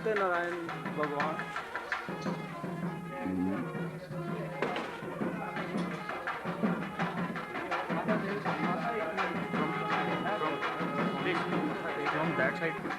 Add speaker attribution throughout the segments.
Speaker 1: सत्यनारायण भगवान from that side.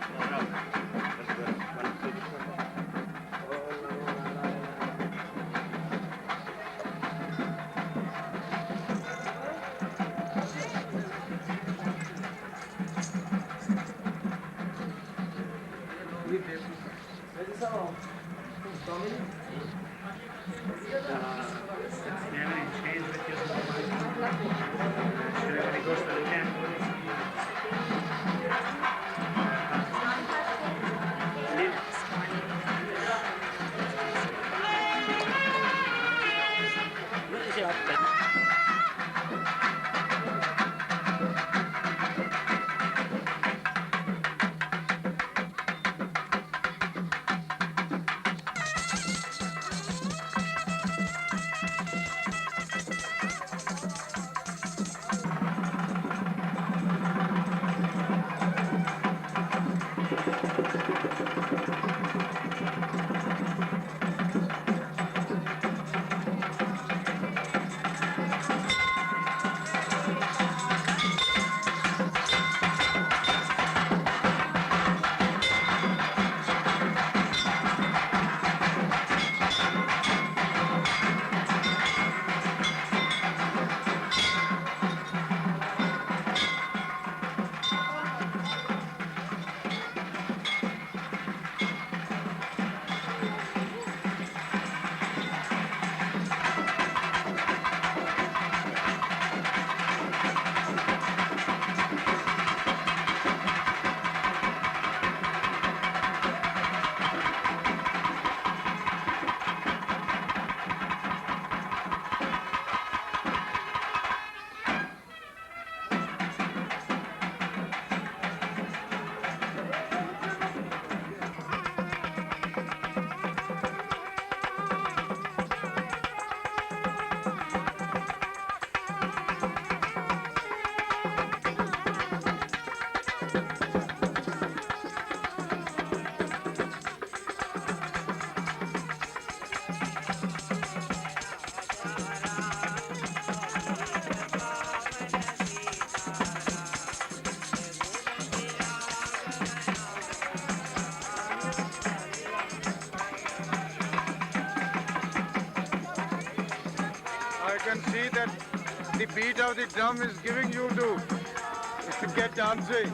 Speaker 1: I can see that the beat of the drum is giving you to get dancing.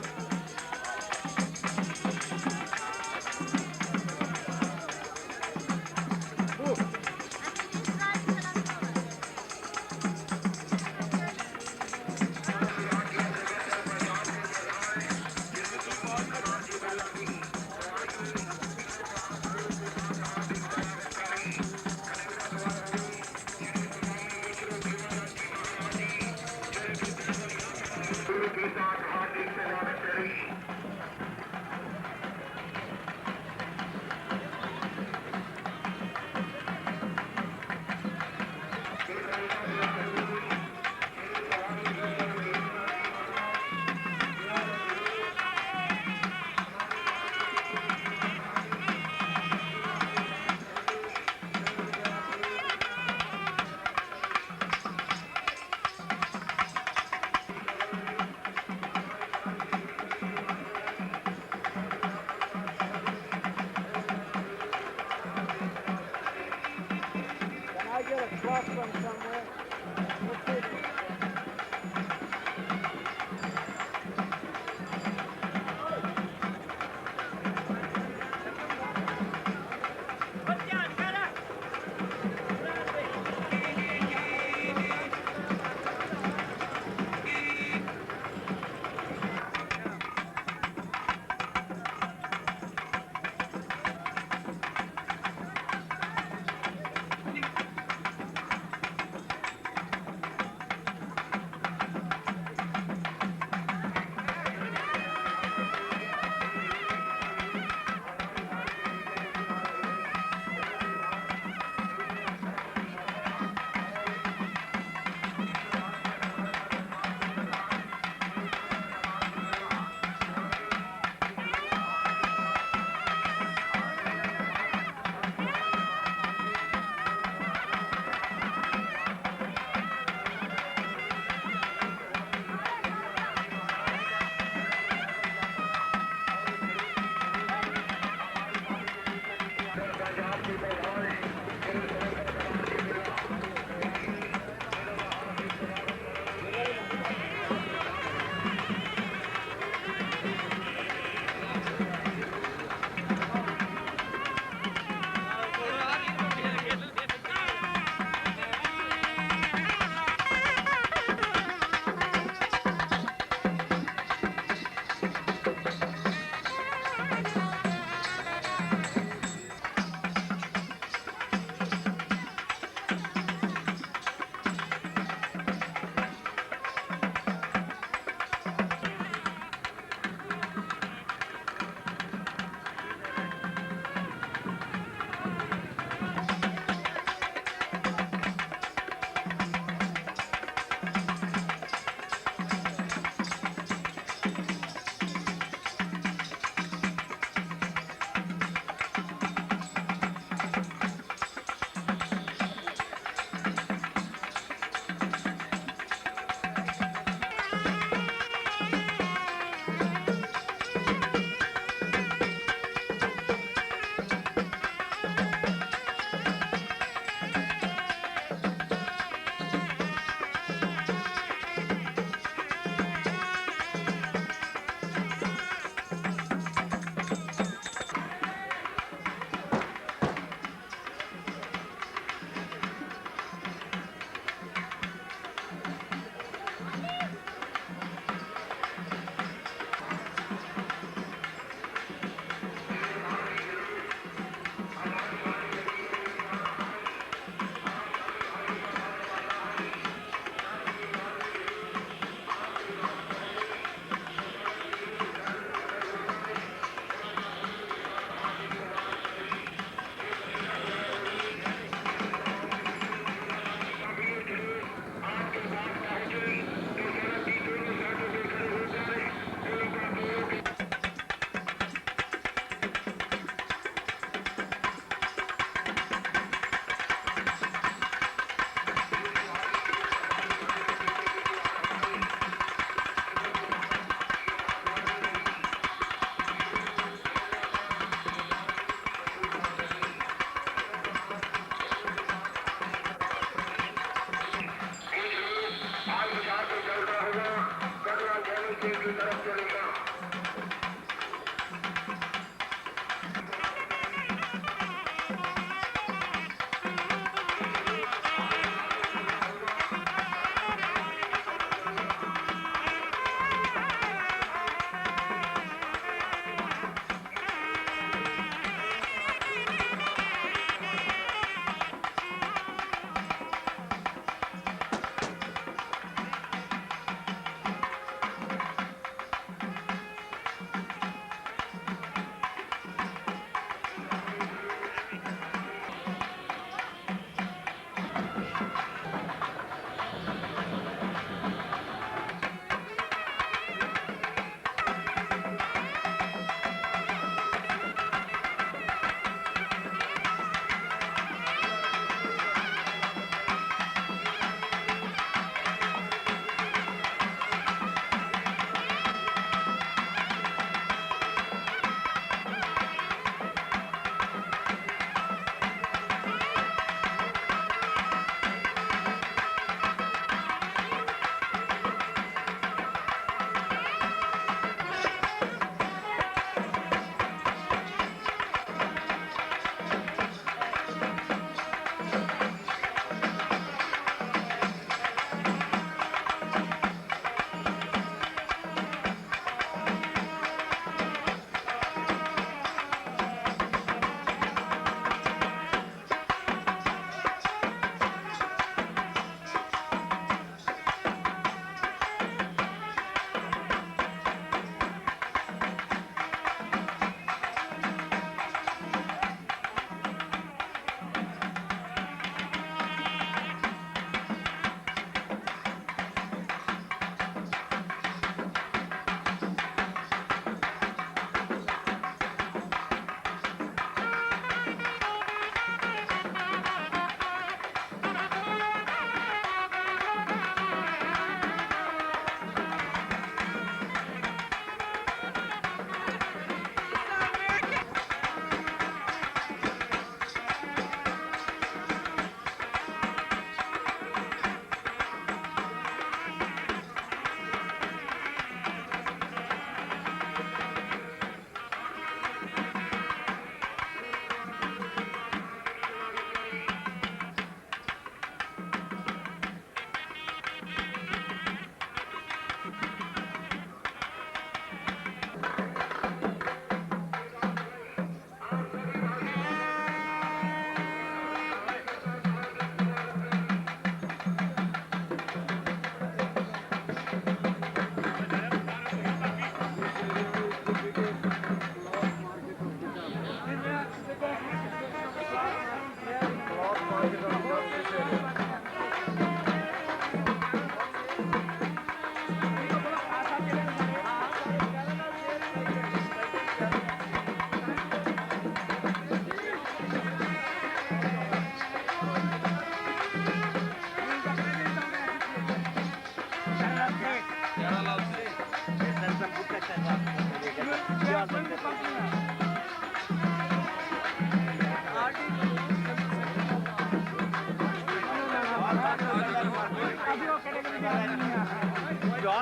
Speaker 2: Your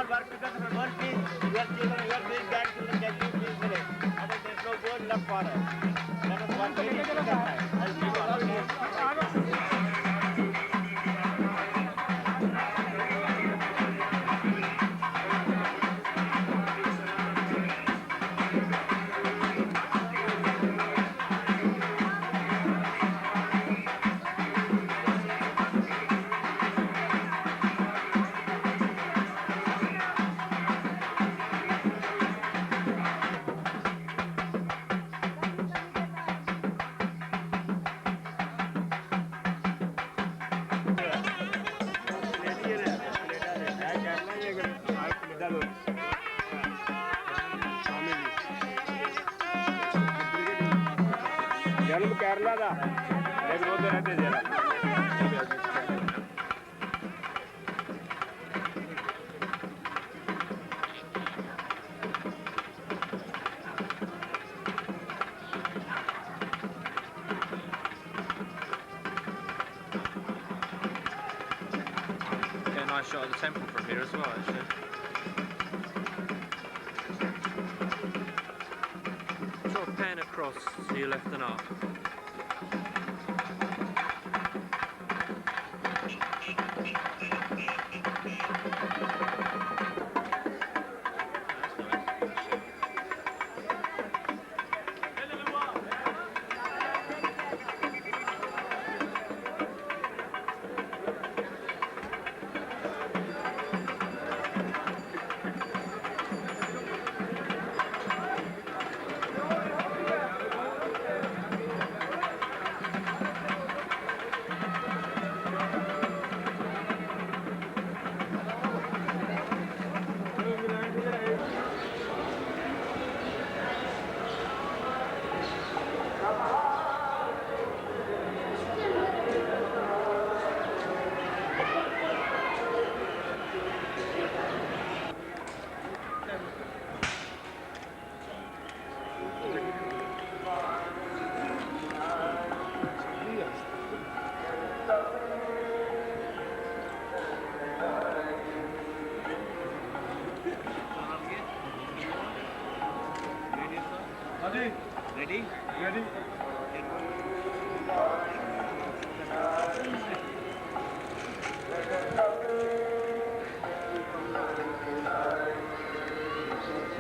Speaker 2: work because one thing, your children, your big grandchildren can live this village. Other there's no goal left for us. Let us work very difficult. I'll give you all this. जन्म केरला का लेकिन वो तो रहते जरा
Speaker 3: Get a nice shot of the temple from here as well, actually. So you left the knot. Ready?
Speaker 1: Ready?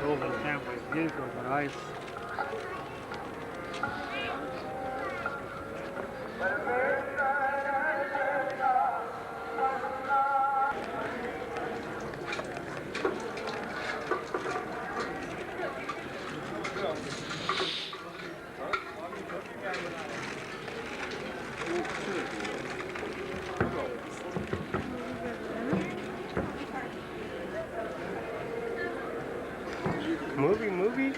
Speaker 4: Over the camera is beautiful, but I movie.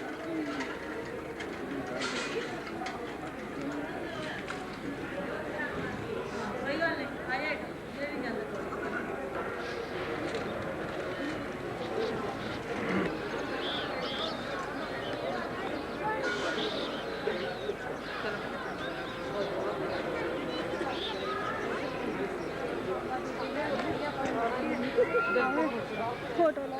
Speaker 5: Photo ला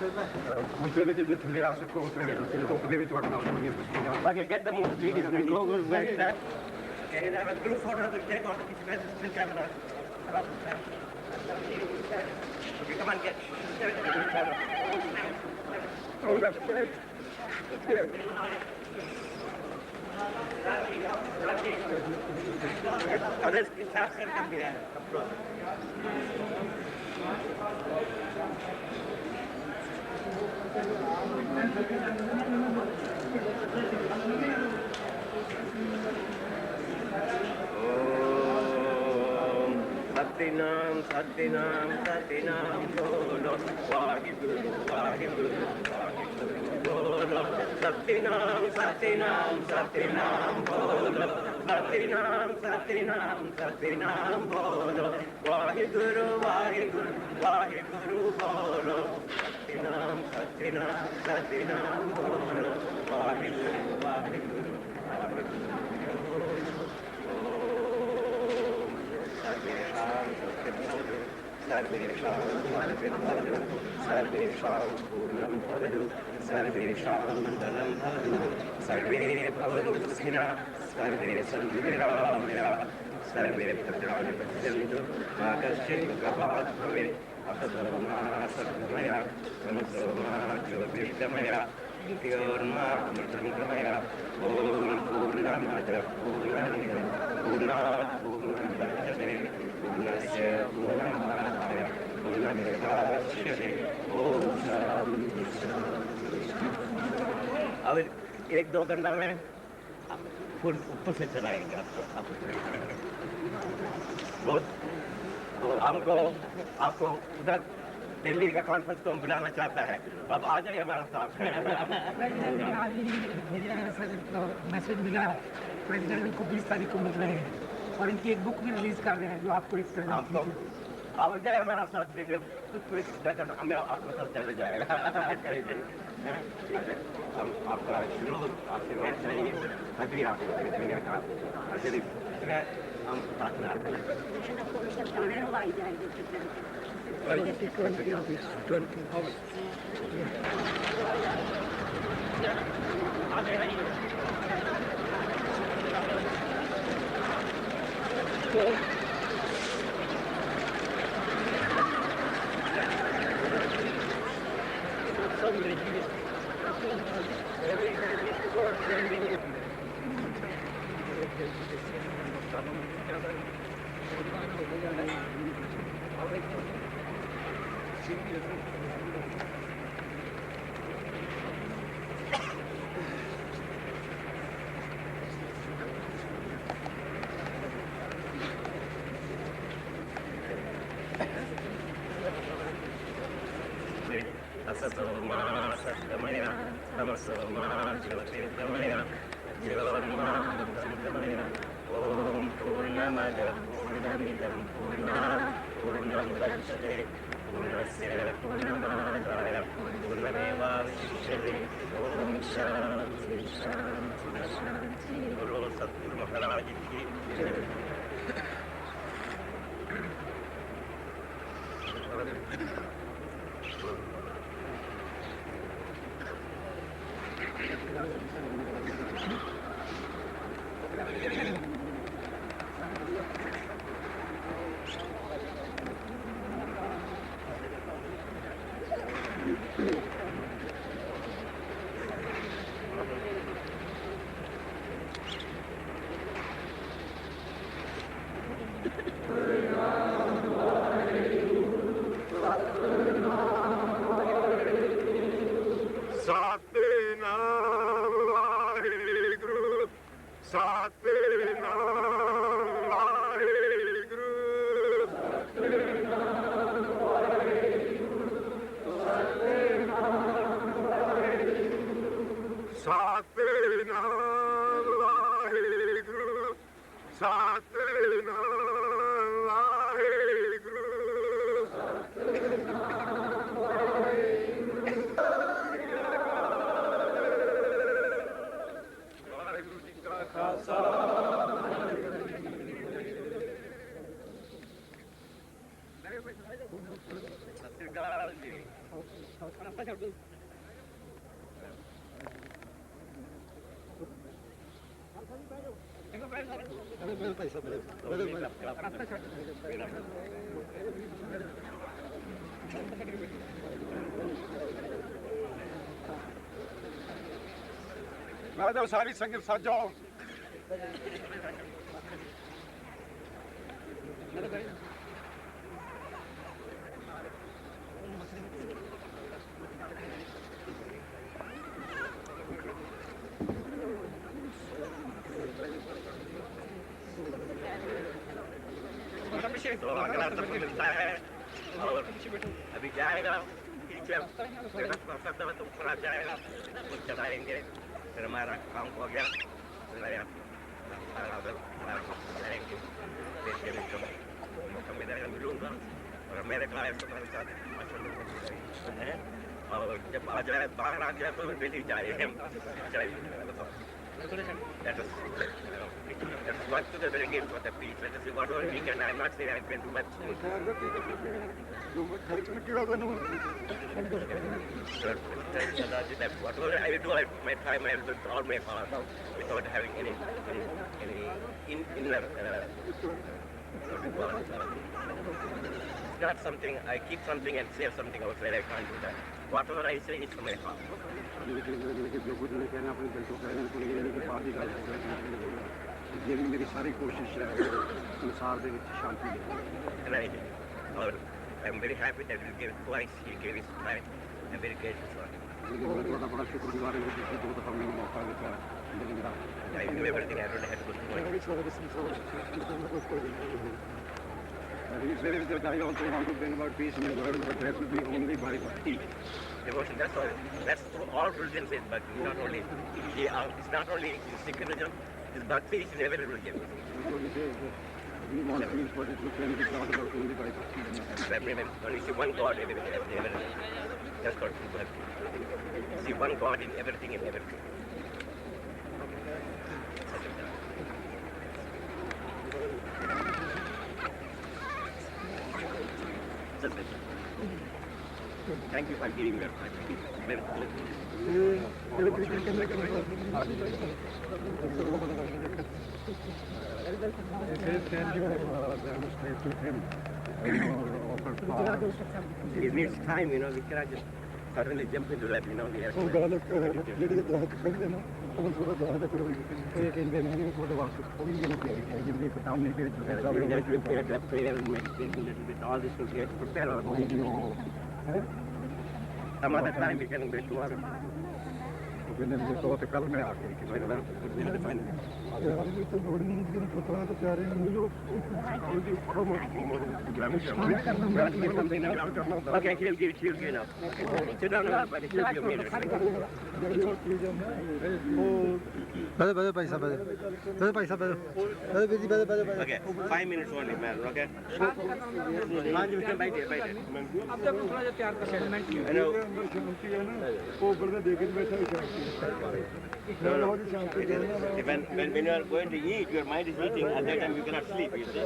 Speaker 2: Okay, get the move, please. The logo is right there. Okay, have a group photo to take on the still camera. Okay, come on, get. Oh, that's great. Others can come here. Satinam, Satinam, Satinam, Bolo, Wahiguru, Wahiguru, Bolo, Satinam, Satinam, Satinam, Bolo, Satinam, Satinam, Satinam, Bolo, Wahiguru, Wahiguru, Wahiguru, Bolo, Satinam, Satinam, Satinam, Bolo, Wahiguru, Wahiguru, Wahiguru. अब एक दो घंटा में full ऊपर से चलाएंगे आपको बहुत तो आपको उधर दिल्ली का कॉन्फ्रेंस को बुलाना चाहता है अब आ जाइए हमारा साथ
Speaker 5: मैसेज मिला प्रेसिडेंट को 20 तारीख को मिल रहे हैं और इनकी एक बुक भी रिलीज कर रहे हैं जो आपको एक
Speaker 2: अब जाए हमारा साथ देखिए हमें आपको साथ चले जाएगा हम आपका शुरू आपसे बात करेंगे अभी आपको हम साथ में आते हैं Om Purnamada Purnamidam Purnam Gacchate Purnasya Purnamadaya Purnameva Vashishyate Om Shanti Shanti Shanti Guru Satguru Maharaj Ki
Speaker 5: रास्ता छोड़ दो रास्ता छोड़
Speaker 1: मैडम सारी संगत साथ जाओ
Speaker 2: तो अगला तो मिलता है और अभी जाएगा जब तो पूरा जाएगा कुछ चलाएंगे फिर हमारा काम हो गया जाएंगे देखते मौका मिलेगा मिलूंगा और मेरे क्लाइंट तुम्हारे साथ है और जब आ जाए बाहर आ जाए तो मिल ही जाए That is what to the very game for the peace. Let us see what all we can. I'm not saying I can do much. Whatever I do, I my time I will do all my part without having any inner. It's not something I keep something and say something outside. I can't do that. Whatever I say is from my heart.
Speaker 1: ਜਿਹੜੀ ਮੇਰੀ ਸਾਰੀ ਕੋਸ਼ਿਸ਼ ਹੈ ਸੰਸਾਰ ਦੇ ਵਿੱਚ ਸ਼ਾਂਤੀ ਲਈ
Speaker 2: And I'm very happy that you gave it twice. He gave his time. I'm very grateful for it.
Speaker 1: ਮੈਂ ਤੁਹਾਡਾ ਬੜਾ ਸ਼ੁਕਰਗੁਜ਼ਾਰ ਹਾਂ ਕਿ ਤੁਸੀਂ ਦੋ ਦਫਾ ਮੈਨੂੰ ਮੌਕਾ ਦਿੱਤਾ ਮਿਲਣ ਦਾ
Speaker 2: I knew everything. I don't have to go through it.
Speaker 1: I also want to bring about peace in the world, but that will be only by bhakti.
Speaker 2: Devotion, that's all. That's all religions is, but not only. It's not only in Sikhism. It's bhakti is in every religion.
Speaker 1: We want peace, but it can be brought about only by bhakti.
Speaker 2: Only see one God in everything. That's called bhakti. See one God in everything and everything. Thank you for giving me your It needs time, you know, we cannot just suddenly jump into that, you know. We have to prepare that prayer and meditation a little bit. All this will get prepared our mind. Some other time we can wait tomorrow.
Speaker 1: कल मैं आके
Speaker 2: Okay, he'll give it to you now. Sit down now, but he'll give me a Okay, 5 minutes only, man, okay? You can bite it.
Speaker 5: अब जब थोड़ा सा तैयार कर settlement की
Speaker 2: I know. No. When you are going to eat, your mind is eating, at that time you cannot sleep, you see.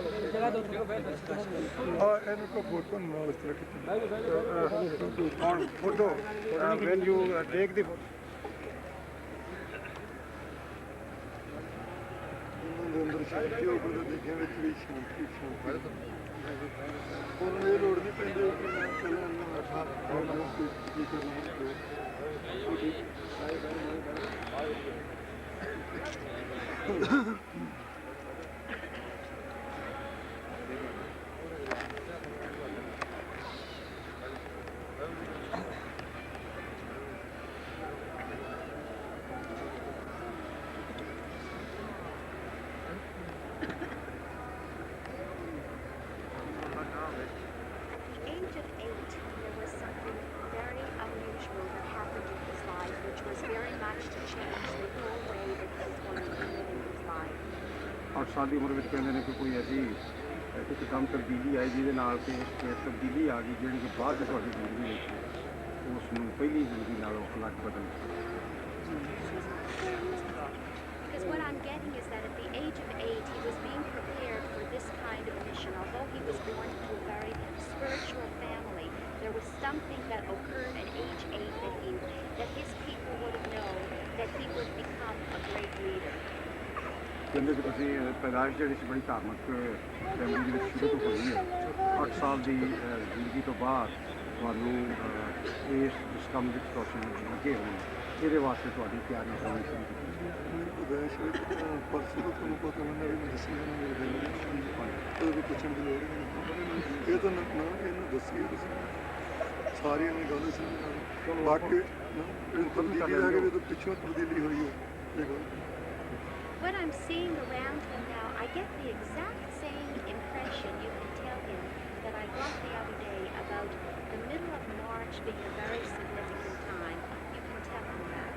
Speaker 1: Photo, when you take the
Speaker 6: Age of 8, there was something very unusual that happened in his life, which was very much to change the whole way that he was going to be living his life.
Speaker 1: 8 ਸਾਲ ਦੀ ਉਮਰ ਵਿੱਚ ਕਹਿੰਦੇ ਨੇ ਕਿ ਕੋਈ ਐਸੀ ਇੱਕਦਮ ਤਬਦੀਲੀ ਆਈ ਜਿਹਦੇ ਨਾਲ ਤੇ ਤਬਦੀਲੀ ਆ ਗਈ ਜਿਹੜੀ ਕਿ ਬਾਅਦ ਵਿੱਚ ਤੁਹਾਡੀ ਜ਼ਿੰਦਗੀ ਵਿੱਚ ਉਸ ਨੂੰ ਪਹਿਲੀ ਜ਼ਿੰਦਗੀ ਨਾਲੋਂ ਅਲੱਗ ਬਦਲ
Speaker 6: Because what I'm getting is that at the age of 8, he was being prepared for this kind of mission. Although he was born into a very spiritual family, there was something that occurred at age 8 that his people would have known that he would become a great leader.
Speaker 1: ਕਹਿੰਦੇ ਕਿ ਤੁਸੀਂ ਪੈਦਾਇਸ਼ ਜਿਹੜੀ ਸੀ ਬੜੀ ਧਾਰਮਿਕ family ਦੇ ਵਿੱਚ ਸ਼ੁਰੂ ਤੋਂ ਹੋਈ ਹੈ 8 ਸਾਲ ਦੀ ਜ਼ਿੰਦਗੀ ਤੋਂ ਬਾਅਦ ਤੁਹਾਨੂੰ ਇਸ ਜਿਸ ਕੰਮ ਵਿੱਚ ਤੁਸੀਂ ਲੱਗੇ ਹੋਏ ਇਹਦੇ ਵਾਸਤੇ ਤੁਹਾਡੀ ਤਿਆਰੀ ਹੋਣੀ ਸ਼ੁਰੂ ਕੀਤੀ
Speaker 7: ਪੈਦਾਇਸ਼ ਪਰਸੋਂ ਤੋਂ ਤੁਹਾਨੂੰ ਪਤਾ ਲੱਗਾ ਵੀ ਮੈਂ ਦੱਸੀ ਨਾ ਮੇਰੇ ਦਿਲ ਵਿੱਚ ਕੋਈ ਪੁੱਛਣ ਦੀ ਲੋੜ ਨਹੀਂ ਇਹ ਤਾਂ ਨਾ ਇਹਨੂੰ ਦੱਸੀਏ ਤੁਸੀਂ ਸਾਰੀਆਂ ਨੇ ਗੱਲ ਸੀ ਬਾਕੀ ਨਾ ਇਹ ਤਬਦੀਲੀ ਆ ਗਈ ਤਾਂ ਪਿੱਛੋਂ ਤਬਦੀਲੀ ਹੋਈ ਹੈ ਇਹ ਗੱਲ
Speaker 6: When I'm seeing around him now, I get the exact same impression you can tell him that I got the other day about the middle of March being a very significant time. You can tell him that.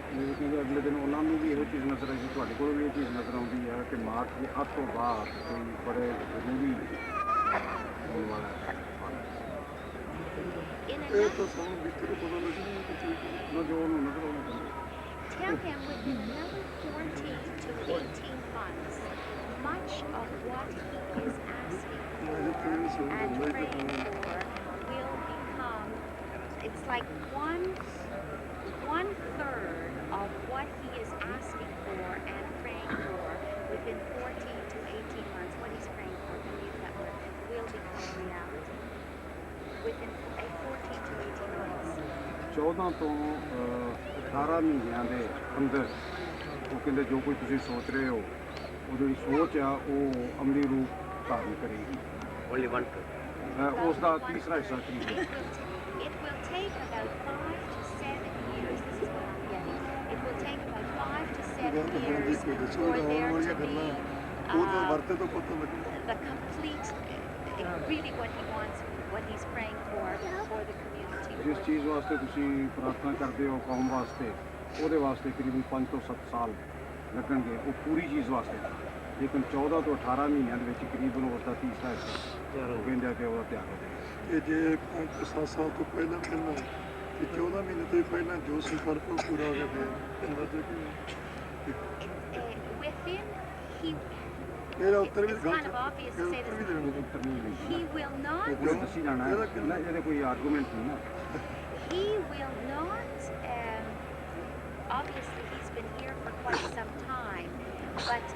Speaker 1: ਕਿਉਂਕਿ ਅਗਲੇ ਦਿਨ ਉਹਨਾਂ ਨੂੰ ਵੀ ਇਹੋ ਚੀਜ਼ ਨਜ਼ਰ ਆਈ ਤੁਹਾਡੇ ਕੋਲ ਵੀ ਇਹ ਚੀਜ਼ ਨਜ਼ਰ ਆਉਂਦੀ ਹੈ ਕਿ ਮਾਰਚ ਦੇ ਅੱਧ ਤੋਂ ਬਾਅਦ ਕੋਈ ਬੜੇ ਜ਼ਰੂਰੀ ਹੋਣ ਵਾਲਾ ਹੈ
Speaker 6: In a
Speaker 7: ਇਹ ਤਾਂ ਸਾਨੂੰ ਬੀਤੇ ਤੋਂ ਪਤਾ ਲੱਗਣਾ ਕਿ ਚੀਜ਼
Speaker 1: ਜੋ ਉਹਨੂੰ ਨਜ਼ਰ ਆਉਣਾ ਚਾਹੀਦਾ
Speaker 6: Tell him within another 14 to 18 months, much of what he is asking for and praying for will become, it's like one third of what he is asking for and praying for within 14 to 18 months. What he's praying for, can use that word, will become reality within 14 to 18 months.
Speaker 1: 14 ਤੋਂ 18 ਮਹੀਨਿਆਂ ਦੇ ਅੰਦਰ ਉਹ ਕਹਿੰਦੇ ਜੋ ਕੁਝ ਤੁਸੀਂ ਸੋਚ ਰਹੇ ਹੋ ਉਹ ਜਿਹੜੀ ਸੋਚ ਆ ਉਹ ਅਮਲੀ ਰੂਪ ਧਾਰਨ ਕਰੇਗੀ
Speaker 2: Only one third.
Speaker 1: ਉਸ ਦਾ ਤੀਸਰਾ ਹਿੱਸਾ ਕੀ ਹੈ
Speaker 6: It will take about 5 to 7 years. This is what I'm getting. It will take about 5 to 7 years for there to be
Speaker 7: ਉਹ ਤਾਂ ਵਰਤੇ ਤੋਂ ਪਤਾ ਲੱਗਣਾ
Speaker 6: the complete, really what he wants, what he's praying for the community.
Speaker 1: ਜਿਸ ਚੀਜ਼ ਵਾਸਤੇ ਤੁਸੀਂ ਪ੍ਰਾਰਥਨਾ ਕਰਦੇ ਹੋ ਕੌਮ ਵਾਸਤੇ ਉਹਦੇ ਵਾਸਤੇ ਕਰੀਬਨ 5 ਤੋਂ 7 ਸਾਲ ਲੱਗਣਗੇ ਉਹ ਪੂਰੀ ਚੀਜ਼ ਵਾਸਤੇ ਲੇਕਿਨ 14 ਤੋਂ 18 ਮਹੀਨਿਆਂ ਦੇ ਵਿੱਚ ਕਰੀਬਨ ਉਸ ਦਾ ਤੀਸਰਾ ਹਿੱਸਾ ਉਹ ਕਹਿੰਦੇ ਆ ਕਿ ਉਹਦਾ ਤਿਆਰ ਹੋ ਜਾਏਗਾ
Speaker 7: ਕਿ ਜੇ 5-7 ਸਾਲ ਤੋਂ ਪਹਿਲਾਂ ਕਿ 14 ਮਹੀਨੇ ਤੋਂ ਪਹਿਲਾਂ ਜੋ ਸੰਕਲਪ ਉਹ ਪੂਰਾ ਹੋ ਗਿਆ ਫਿਰ ਕਹਿੰਦਾ ਤੇ
Speaker 6: Within,
Speaker 7: ਇਹਦਾ ਉੱਤਰ ਵੀ
Speaker 6: it's kind of obvious to say this.
Speaker 1: ਉੱਤਰ ਨਹੀਂ ਮਿਲਦਾ
Speaker 6: He will not
Speaker 1: ਉਹ ਦੱਸੀ ਜਾਣਾ ਹੈ ਨਾ ਇਹਦੇ ਕੋਈ ਆਰਗੂਮੈਂਟ ਨਹੀਂ ਨਾ
Speaker 6: He will not, obviously he's been here for quite some time, but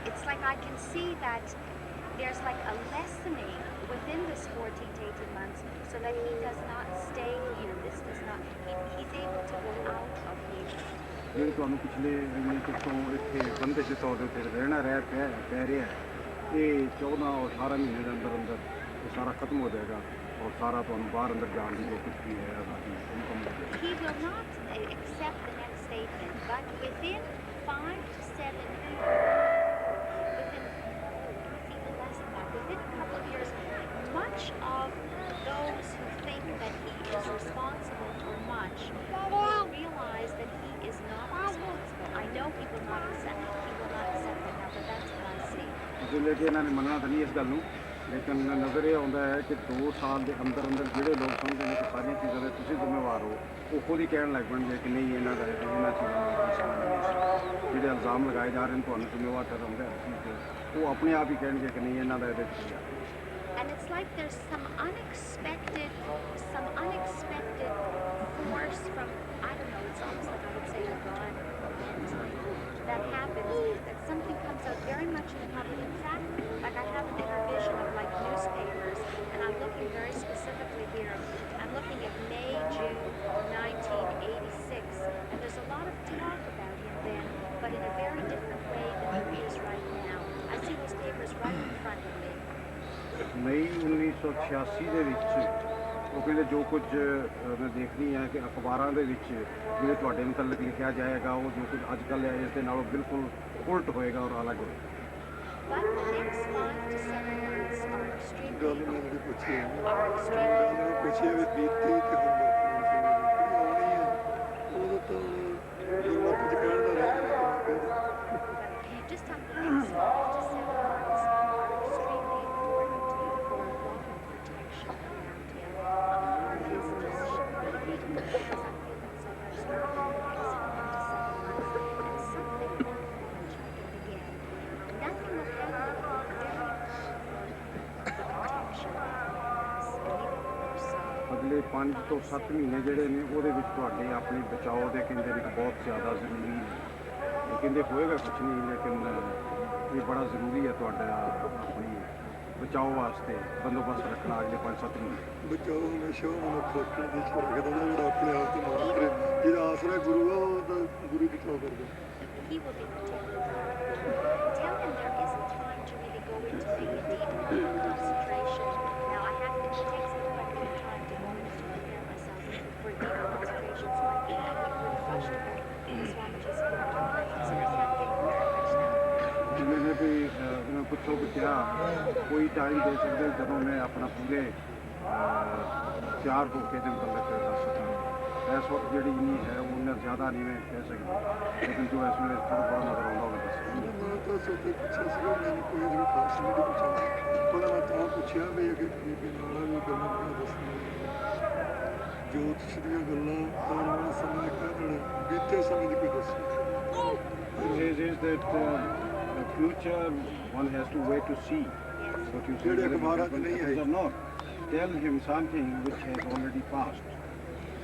Speaker 6: it's like I can see that there's like a lessening within this 14 to 18 months so that he does not stay here. This does not, he's able to go out of here.
Speaker 1: ਜਿਹੜੇ ਤੁਹਾਨੂੰ ਪਿਛਲੇ ਜਿਵੇਂ ਕਿਤੋਂ ਇੱਥੇ ਬੰਦਿਸ਼ ਦੇ ਤੌਰ ਦੇ ਉੱਤੇ ਰਹਿਣਾ ਪੈ ਰਿਹਾ ਹੈ ਇਹ 14 ਔਰ 18 ਮਹੀਨੇ ਦੇ ਅੰਦਰ ਅੰਦਰ ਇਹ ਸਾਰਾ ਖਤਮ ਹੋ ਜਾਏਗਾ ਔਰ ਸਾਰਾ ਤੁਹਾਨੂੰ ਬਾਹਰ ਅੰਦਰ ਜਾਣ ਦੀ ਜੋ ਕੁਝ ਵੀ ਹੈ ਆਜ਼ਾਦੀ ਇਨਕਮ ਹੋ ਜਾਏਗੀ
Speaker 6: He will not accept the next statement, but within 5 to 7 years, within even less than that, within a couple of years, much of those who think that he is responsible for much will realize that he is not responsible. I know he will not accept it now, but that's what I see.
Speaker 1: ਜਿਵੇਂ ਕਿ ਇਹਨਾਂ ਨੇ ਮੰਨਣਾ ਤਾਂ ਨਹੀਂ ਇਸ ਗੱਲ ਨੂੰ ਲੇਕਿਨ ਨਜ਼ਰ ਇਹ ਆਉਂਦਾ ਹੈ ਕਿ 2 ਸਾਲ ਦੇ ਅੰਦਰ ਅੰਦਰ ਜਿਹੜੇ ਲੋਕ ਸਮਝਦੇ ਨੇ ਕਿ ਸਾਰੀਆਂ ਚੀਜ਼ਾਂ ਦੇ ਤੁਸੀਂ ਜ਼ਿੰਮੇਵਾਰ ਹੋ ਉਹ ਖੁਦ ਹੀ ਕਹਿਣ ਲੱਗ ਪੈਣਗੇ ਕਿ ਨਹੀਂ ਇਹਨਾਂ ਦਾ ਇਹਨਾਂ ਚੀਜ਼ਾਂ ਦਾ ਜਿਹੜੇ ਇਲਜ਼ਾਮ ਲਗਾਏ ਜਾ ਰਹੇ ਨੇ ਤੁਹਾਨੂੰ ਜ਼ਿੰਮੇਵਾਰ ਠਹਿਰਾਉਂਦੇ ਆ ਉਹ ਆਪਣੇ ਆਪ ਹੀ ਕਹਿਣਗੇ ਕਿ ਨਹੀਂ ਇਹਨਾਂ ਦਾ ਇਹਦੇ ਵਿੱਚ ਕੀ ਆ
Speaker 6: And it's like there's some unexpected force from, I don't know, it's almost like I would say God, that happens, that something comes out very much in public. In fact, like I have an inner vision of like newspapers, and I'm looking very specifically here, I'm looking at May, June 1986, and there's a lot of talk about him then, but in a very different way than there is right now. I see those papers right in front of me.
Speaker 1: ਮਈ 1986 ਦੇ ਵਿੱਚ ਉਹ ਕਹਿੰਦੇ ਜੋ ਕੁਝ ਮੈਂ ਦੇਖਦੀ ਹਾਂ ਕਿ ਅਖਬਾਰਾਂ ਦੇ ਵਿੱਚ ਜਿਵੇਂ ਤੁਹਾਡੇ ਮੁਤਲਕ ਲਿਖਿਆ ਜਾਏਗਾ ਉਹ ਜੋ ਕੁਝ ਅੱਜ ਕੱਲ੍ਹ ਹੈ ਇਸ ਦੇ ਨਾਲੋਂ ਬਿਲਕੁਲ ਉਲਟ ਹੋਏਗਾ ਔਰ ਅਲੱਗ ਹੋਏਗਾ
Speaker 6: But the next 5 to 7 months are extremely
Speaker 7: ਗੱਲ ਮੈਂ ਜਿਹੜੀ ਪੁੱਛੀ ਹੈ
Speaker 6: are extremely
Speaker 7: ਗੱਲ ਮੈਂ ਪੁੱਛੀ ਹੈ ਵੀ ਬੀਤੀ ਤੇ ਹੁਣ ਆਉਣੀ ਹੈ ਉਦੋਂ ਤਾਂ ਗੁਰਮਤਿ ਚ ਕਹਿਣ ਦਾ ਰਹਿ ਗਿਆ
Speaker 6: just on the next 5 to 7 months are extremely important for water protection around him. It's just really because I feel that so much for the next 5 to 7 months and something more which I get again. Nothing will happen very important for the protection of this.
Speaker 1: ਅਗਲੇ 5 ਤੋਂ 7 ਮਹੀਨੇ ਜਿਹੜੇ ਨੇ ਉਹਦੇ ਵਿੱਚ ਤੁਹਾਡੇ ਆਪਣੇ ਬਚਾਓ ਦੇ ਕਹਿੰਦੇ ਨੇ ਕਿ ਬਹੁਤ ਜ਼ਿਆਦਾ ਜ਼ਰੂਰੀ ਨੇ। ਇਹ ਕਹਿੰਦੇ ਹੋਏਗਾ ਕੁਝ ਨਹੀਂ ਲੇਕਿਨ ਇਹ ਬੜਾ ਜ਼ਰੂਰੀ ਹੈ ਤੁਹਾਡਾ ਆਪਣੀ ਬਚਾਓ ਵਾਸਤੇ ਬੰਦੋਬਸਤ ਰੱਖਣਾ ਅਗਲੇ 5-7 ਮਹੀਨੇ।
Speaker 7: ਬਚਾਓ ਹਮੇਸ਼ਾ ਮਨੁੱਖ ਰੱਖਣ ਦੀ ਰੱਖਦਾ ਨਾ ਜਿਹੜਾ ਆਪਣੇ ਆਪ ਤੋਂ ਮਦਦ ਕਰੇ, ਜਿਹਦਾ ਆਸਰਾ ਗੁਰੂ ਆ ਉਹ ਤਾਂ ਗੁਰੂ ਬਚਾਓ ਕਰਦਾ।
Speaker 6: He will be protected. Tell him there isn't time to really go into the deep concentration. Now I have to take some quite a bit of time to go into prepare myself for deep concentration, so I think I get really vegetable. Swamiji's going to play, so I can't get more right now.
Speaker 1: ਜਿਵੇਂ ਨੇ ਵੀ ਮੈਂ ਪੁੱਛੋ ਕਿ ਕਿਹਾ ਕੋਈ time ਦੇ ਸਕਦੇ ਜਦੋਂ ਮੈਂ ਆਪਣਾ ਪੂਰੇ ਤਿਆਰ ਹੋ ਕੇ ਦੇ ਮੁਤਲਕ ਦੱਸ ਸਕਾਂ। ਇਸ ਵਕਤ ਜਿਹੜੀ ਨਹੀਂ ਹੈ ਉਹਨਾਂ ਜ਼ਿਆਦਾ ਨਹੀਂ ਮੈਂ ਕਹਿ ਸਕਦਾ, ਲੇਕਿਨ ਜੋ ਇਸ ਵੇਲੇ ਥੋੜ੍ਹਾ ਬਹੁਤ ਨਜ਼ਰ ਆਉਂਦਾ ਉਹ ਦੱਸ।
Speaker 7: ਮੈਂ ਤਾਂ ਸੋਚਿਆ ਪੁੱਛਿਆ ਸੀਗਾ, ਮੈਨੂੰ ਕੋਈ ਜਿਹੜੀ ਖਾਸ ਨਹੀਂ ਪੁੱਛਿਆ, ਉਹਦਾ ਮੈਂ ਤਾਂ ਪੁੱਛਿਆ ਵੀ ਅੱਗੇ ਗਰੀਬੀ ਨਾਲ ਵੀ ਗੱਲਾਂ ਕਿਉਂ ਦੱਸਣੀਆਂ, ਜੋਤਿਸ਼ ਦੀਆਂ ਗੱਲਾਂ ਆਉਣ ਵਾਲੇ ਸਮੇਂ ਕਹਿਣ ਬੀਤੇ ਸਮੇਂ ਦੀ ਕੋਈ ਦੱਸੋ।
Speaker 1: is that the future one has to wait to see what you see
Speaker 7: ਜਿਹੜੇ ਅਖਬਾਰਾਂ 'ਚ ਨਹੀਂ ਆਏ।
Speaker 1: or not. Tell him something which has already passed.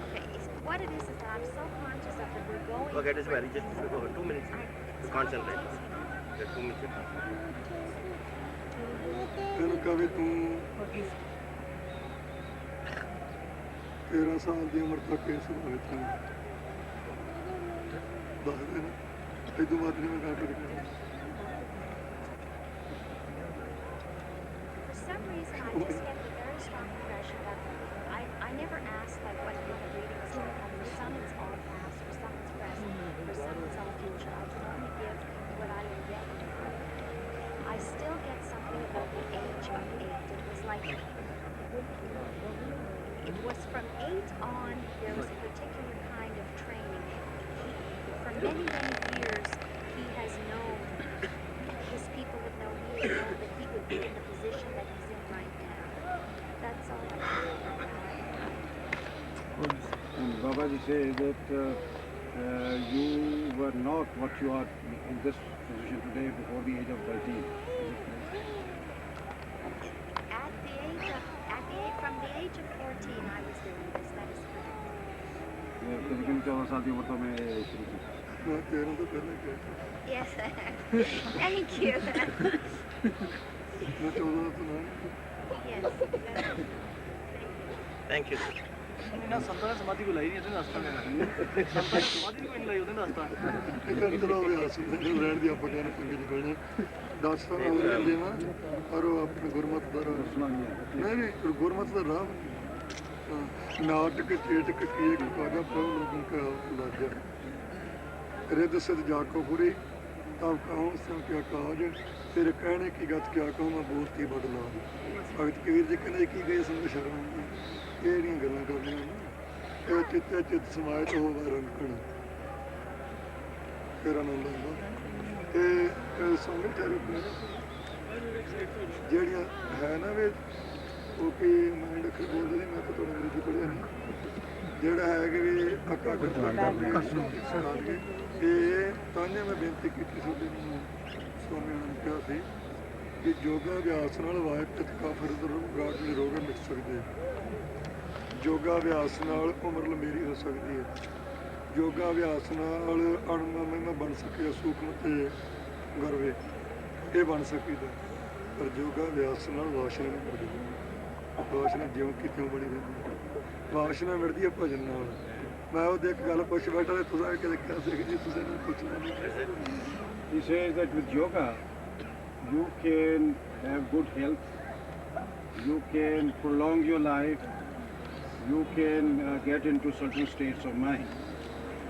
Speaker 6: Okay, what it is that I'm so conscious of that we're going.
Speaker 2: Okay, this way. Just over 2 minutes to concentrate. Just 2 minutes.
Speaker 7: ਇਹਨੂੰ ਕਹੇ ਤੂੰ 13 ਸਾਲ ਦੀ ਉਮਰ ਤੱਕ ਇਹ ਸੁਭਾਵਿਕ ਹੈ, ਦੱਸ ਦੇ ਨਾ ਇਹ ਤੋਂ ਬਾਅਦ ਨਹੀਂ ਮੈਂ ਗੱਲ ਕਰੀ।
Speaker 6: For some reason, I just get the very strong impression that I never ask like what kind of reading is going to come. For some, it's all past. For some, it's present. For some, it's all future. I can only give what I will get. I still get something about the age of 8. It was like it was from 8 on. There was a particular kind of training. For many, many years, he has known. His people have known. He has known that he would be in the position that he's in right now. That's all I know.
Speaker 1: And Babaji says that you were not what you are in this position today before the age of 13.
Speaker 6: From the age of 14, I was doing this. That is correct.
Speaker 1: तकरीबन 14 साल की उम्र तो मैं शुरू की।
Speaker 7: ਮੈਂ 13 ਤੋਂ ਪਹਿਲਾਂ ਕਿਹਾ
Speaker 6: Yes. Thank you.
Speaker 7: ਮੈਂ 14 ਤੋਂ ਨਾ
Speaker 6: Yes.
Speaker 2: Thank you.
Speaker 3: ਇਹਨਾਂ ਸੰਤਾਂ ਨੇ ਸਮਾਧੀ ਕੋਈ ਲਾਈ ਨਹੀਂ, ਇਹਦੇ ਰਸਤਾ ਨਹੀਂ ਸੰਤਾਂ ਨੇ ਸਮਾਧੀ ਕੋਈ ਨਹੀਂ ਲਾਈ, ਉਹਦੇ ਰਸਤਾ
Speaker 7: ਇਹ ਕਰ ਚਲੋ ਅਭਿਆਸ ਰਹਿਣ ਦੀ ਆਪਾਂ ਕਹਿੰਦੇ ਪੰਗੇ ਚ ਪੜਨਾ 10 ਸਾਲ ਹੋ ਗਏ ਦੇਵਾਂ ਔਰ ਉਹ ਆਪਣੇ ਗੁਰਮਤ ਦਾ
Speaker 1: सुना नहीं है।
Speaker 7: ਨਹੀਂ ਨਹੀਂ ਗੁਰਮਤ ਦਾ ਰਾਹ ਨਾਟਕ ਚੇਟਕ ਕੀ ਕਾਗਾ ਪ੍ਰਭੂ ਲੋਕਾਂ ਕਾ ਲਾਜਾ ਰਿੱਧ ਸਿਧ ਜਾਕੋ ਪੁਰੀ ਤਬ ਕਹੂੰ ਸੋ ਕਿਆ ਕਾਜ ਤੇਰੇ ਕਹਿਣੇ ਕੀ ਗੱਤ ਕਿਆ ਕਹੂੰ ਮੈਂ ਬੋਲਤੀ ਬਦਲਾ ਭਗਤ ਕਬੀਰ ਜੀ ਕਹਿੰਦੇ ਕੀ ਗਏ ਸਾਨੂੰ ਸ਼ਰਮ ਆਉਂਦੀ ਇਹ ਜਿਹੜੀਆਂ ਗੱਲਾਂ ਕਰਨੀਆਂ ਨੇ ਇਹ ਚਿੱਤੇ ਚਿੱਤ ਸਮਾਏ ਤੋਂ ਹੋਵੇ ਰੰਗਣ ਫਿਰ ਆਨੰਦ ਆਉਂਦਾ ਇਹ ਸੰਗਤ ਥੈਰੇਪੀ ਜਿਹੜੀਆਂ ਹੈ ਨਾ ਵੀ ਉਹ ਕੀ ਮਾਈਂਡ ਅੱਖਰ ਬੋਲਦੇ ਨੇ, ਮੈਂ ਤਾਂ ਤੁਹਾਡਾ ਅੰਗਰੇਜ਼ੀ ਪੜ੍ਹਿਆ ਨਹੀਂ, ਜਿਹੜਾ ਹੈ ਕਿ ਵੀ ਅੱਕਾ ਕਰਤਾ ਕਰਕੇ ਇਹ ਤਾਂ ਮੈਂ ਬੇਨਤੀ ਕੀਤੀ ਤੁਹਾਡੇ ਨੂੰ ਸਵਾਮੀ ਨੂੰ ਕਿਹਾ ਸੀ ਕਿ ਯੋਗਾ ਅਭਿਆਸ ਨਾਲ ਵਾਇਟ ਕਾਫਰ ਰਾਜ ਦੇ ਰੋਗ ਮਿਟ ਸਕਦੇ ਯੋਗਾ ਅਭਿਆਸ ਨਾਲ ਉਮਰ ਲੰਬੀ ਹੋ ਸਕਦੀ ਹੈ ਯੋਗਾ ਅਭਿਆਸ ਨਾਲ ਅਣਮਨ ਬਣ ਸਕੇ ਸੂਖਮ ਤੇ ਗਰਵੇ ਇਹ ਬਣ ਸਕੀਦਾ ਪਰ ਯੋਗਾ ਅਭਿਆਸ ਨਾਲ ਵਾਸ਼ਨਾ ਨਹੀਂ ਮਿਲਦੀ ਵਾਸ਼ਨਾ ਜਿਉਂ ਕਿ ਤਿਉਂ ਬਣੀ ਰਹਿੰਦੀ ਵਾਸ਼ਨਾ ਮਿਲਦੀ ਹੈ ਭਜਨ ਨਾਲ ਮੈਂ ਉਹਦੇ ਇੱਕ ਗੱਲ ਪੁੱਛ ਬੈਠਾ ਤੇ ਤੁਸੀਂ ਕਦੇ ਕਿਹਾ ਸੀ ਕਿ ਜੀ ਤੁਸੀਂ ਇਹਨੂੰ ਪੁੱਛਣਾ ਨਹੀਂ
Speaker 1: He says that with yoga, you can have good health, you can prolong your life, you can get into certain states of mind,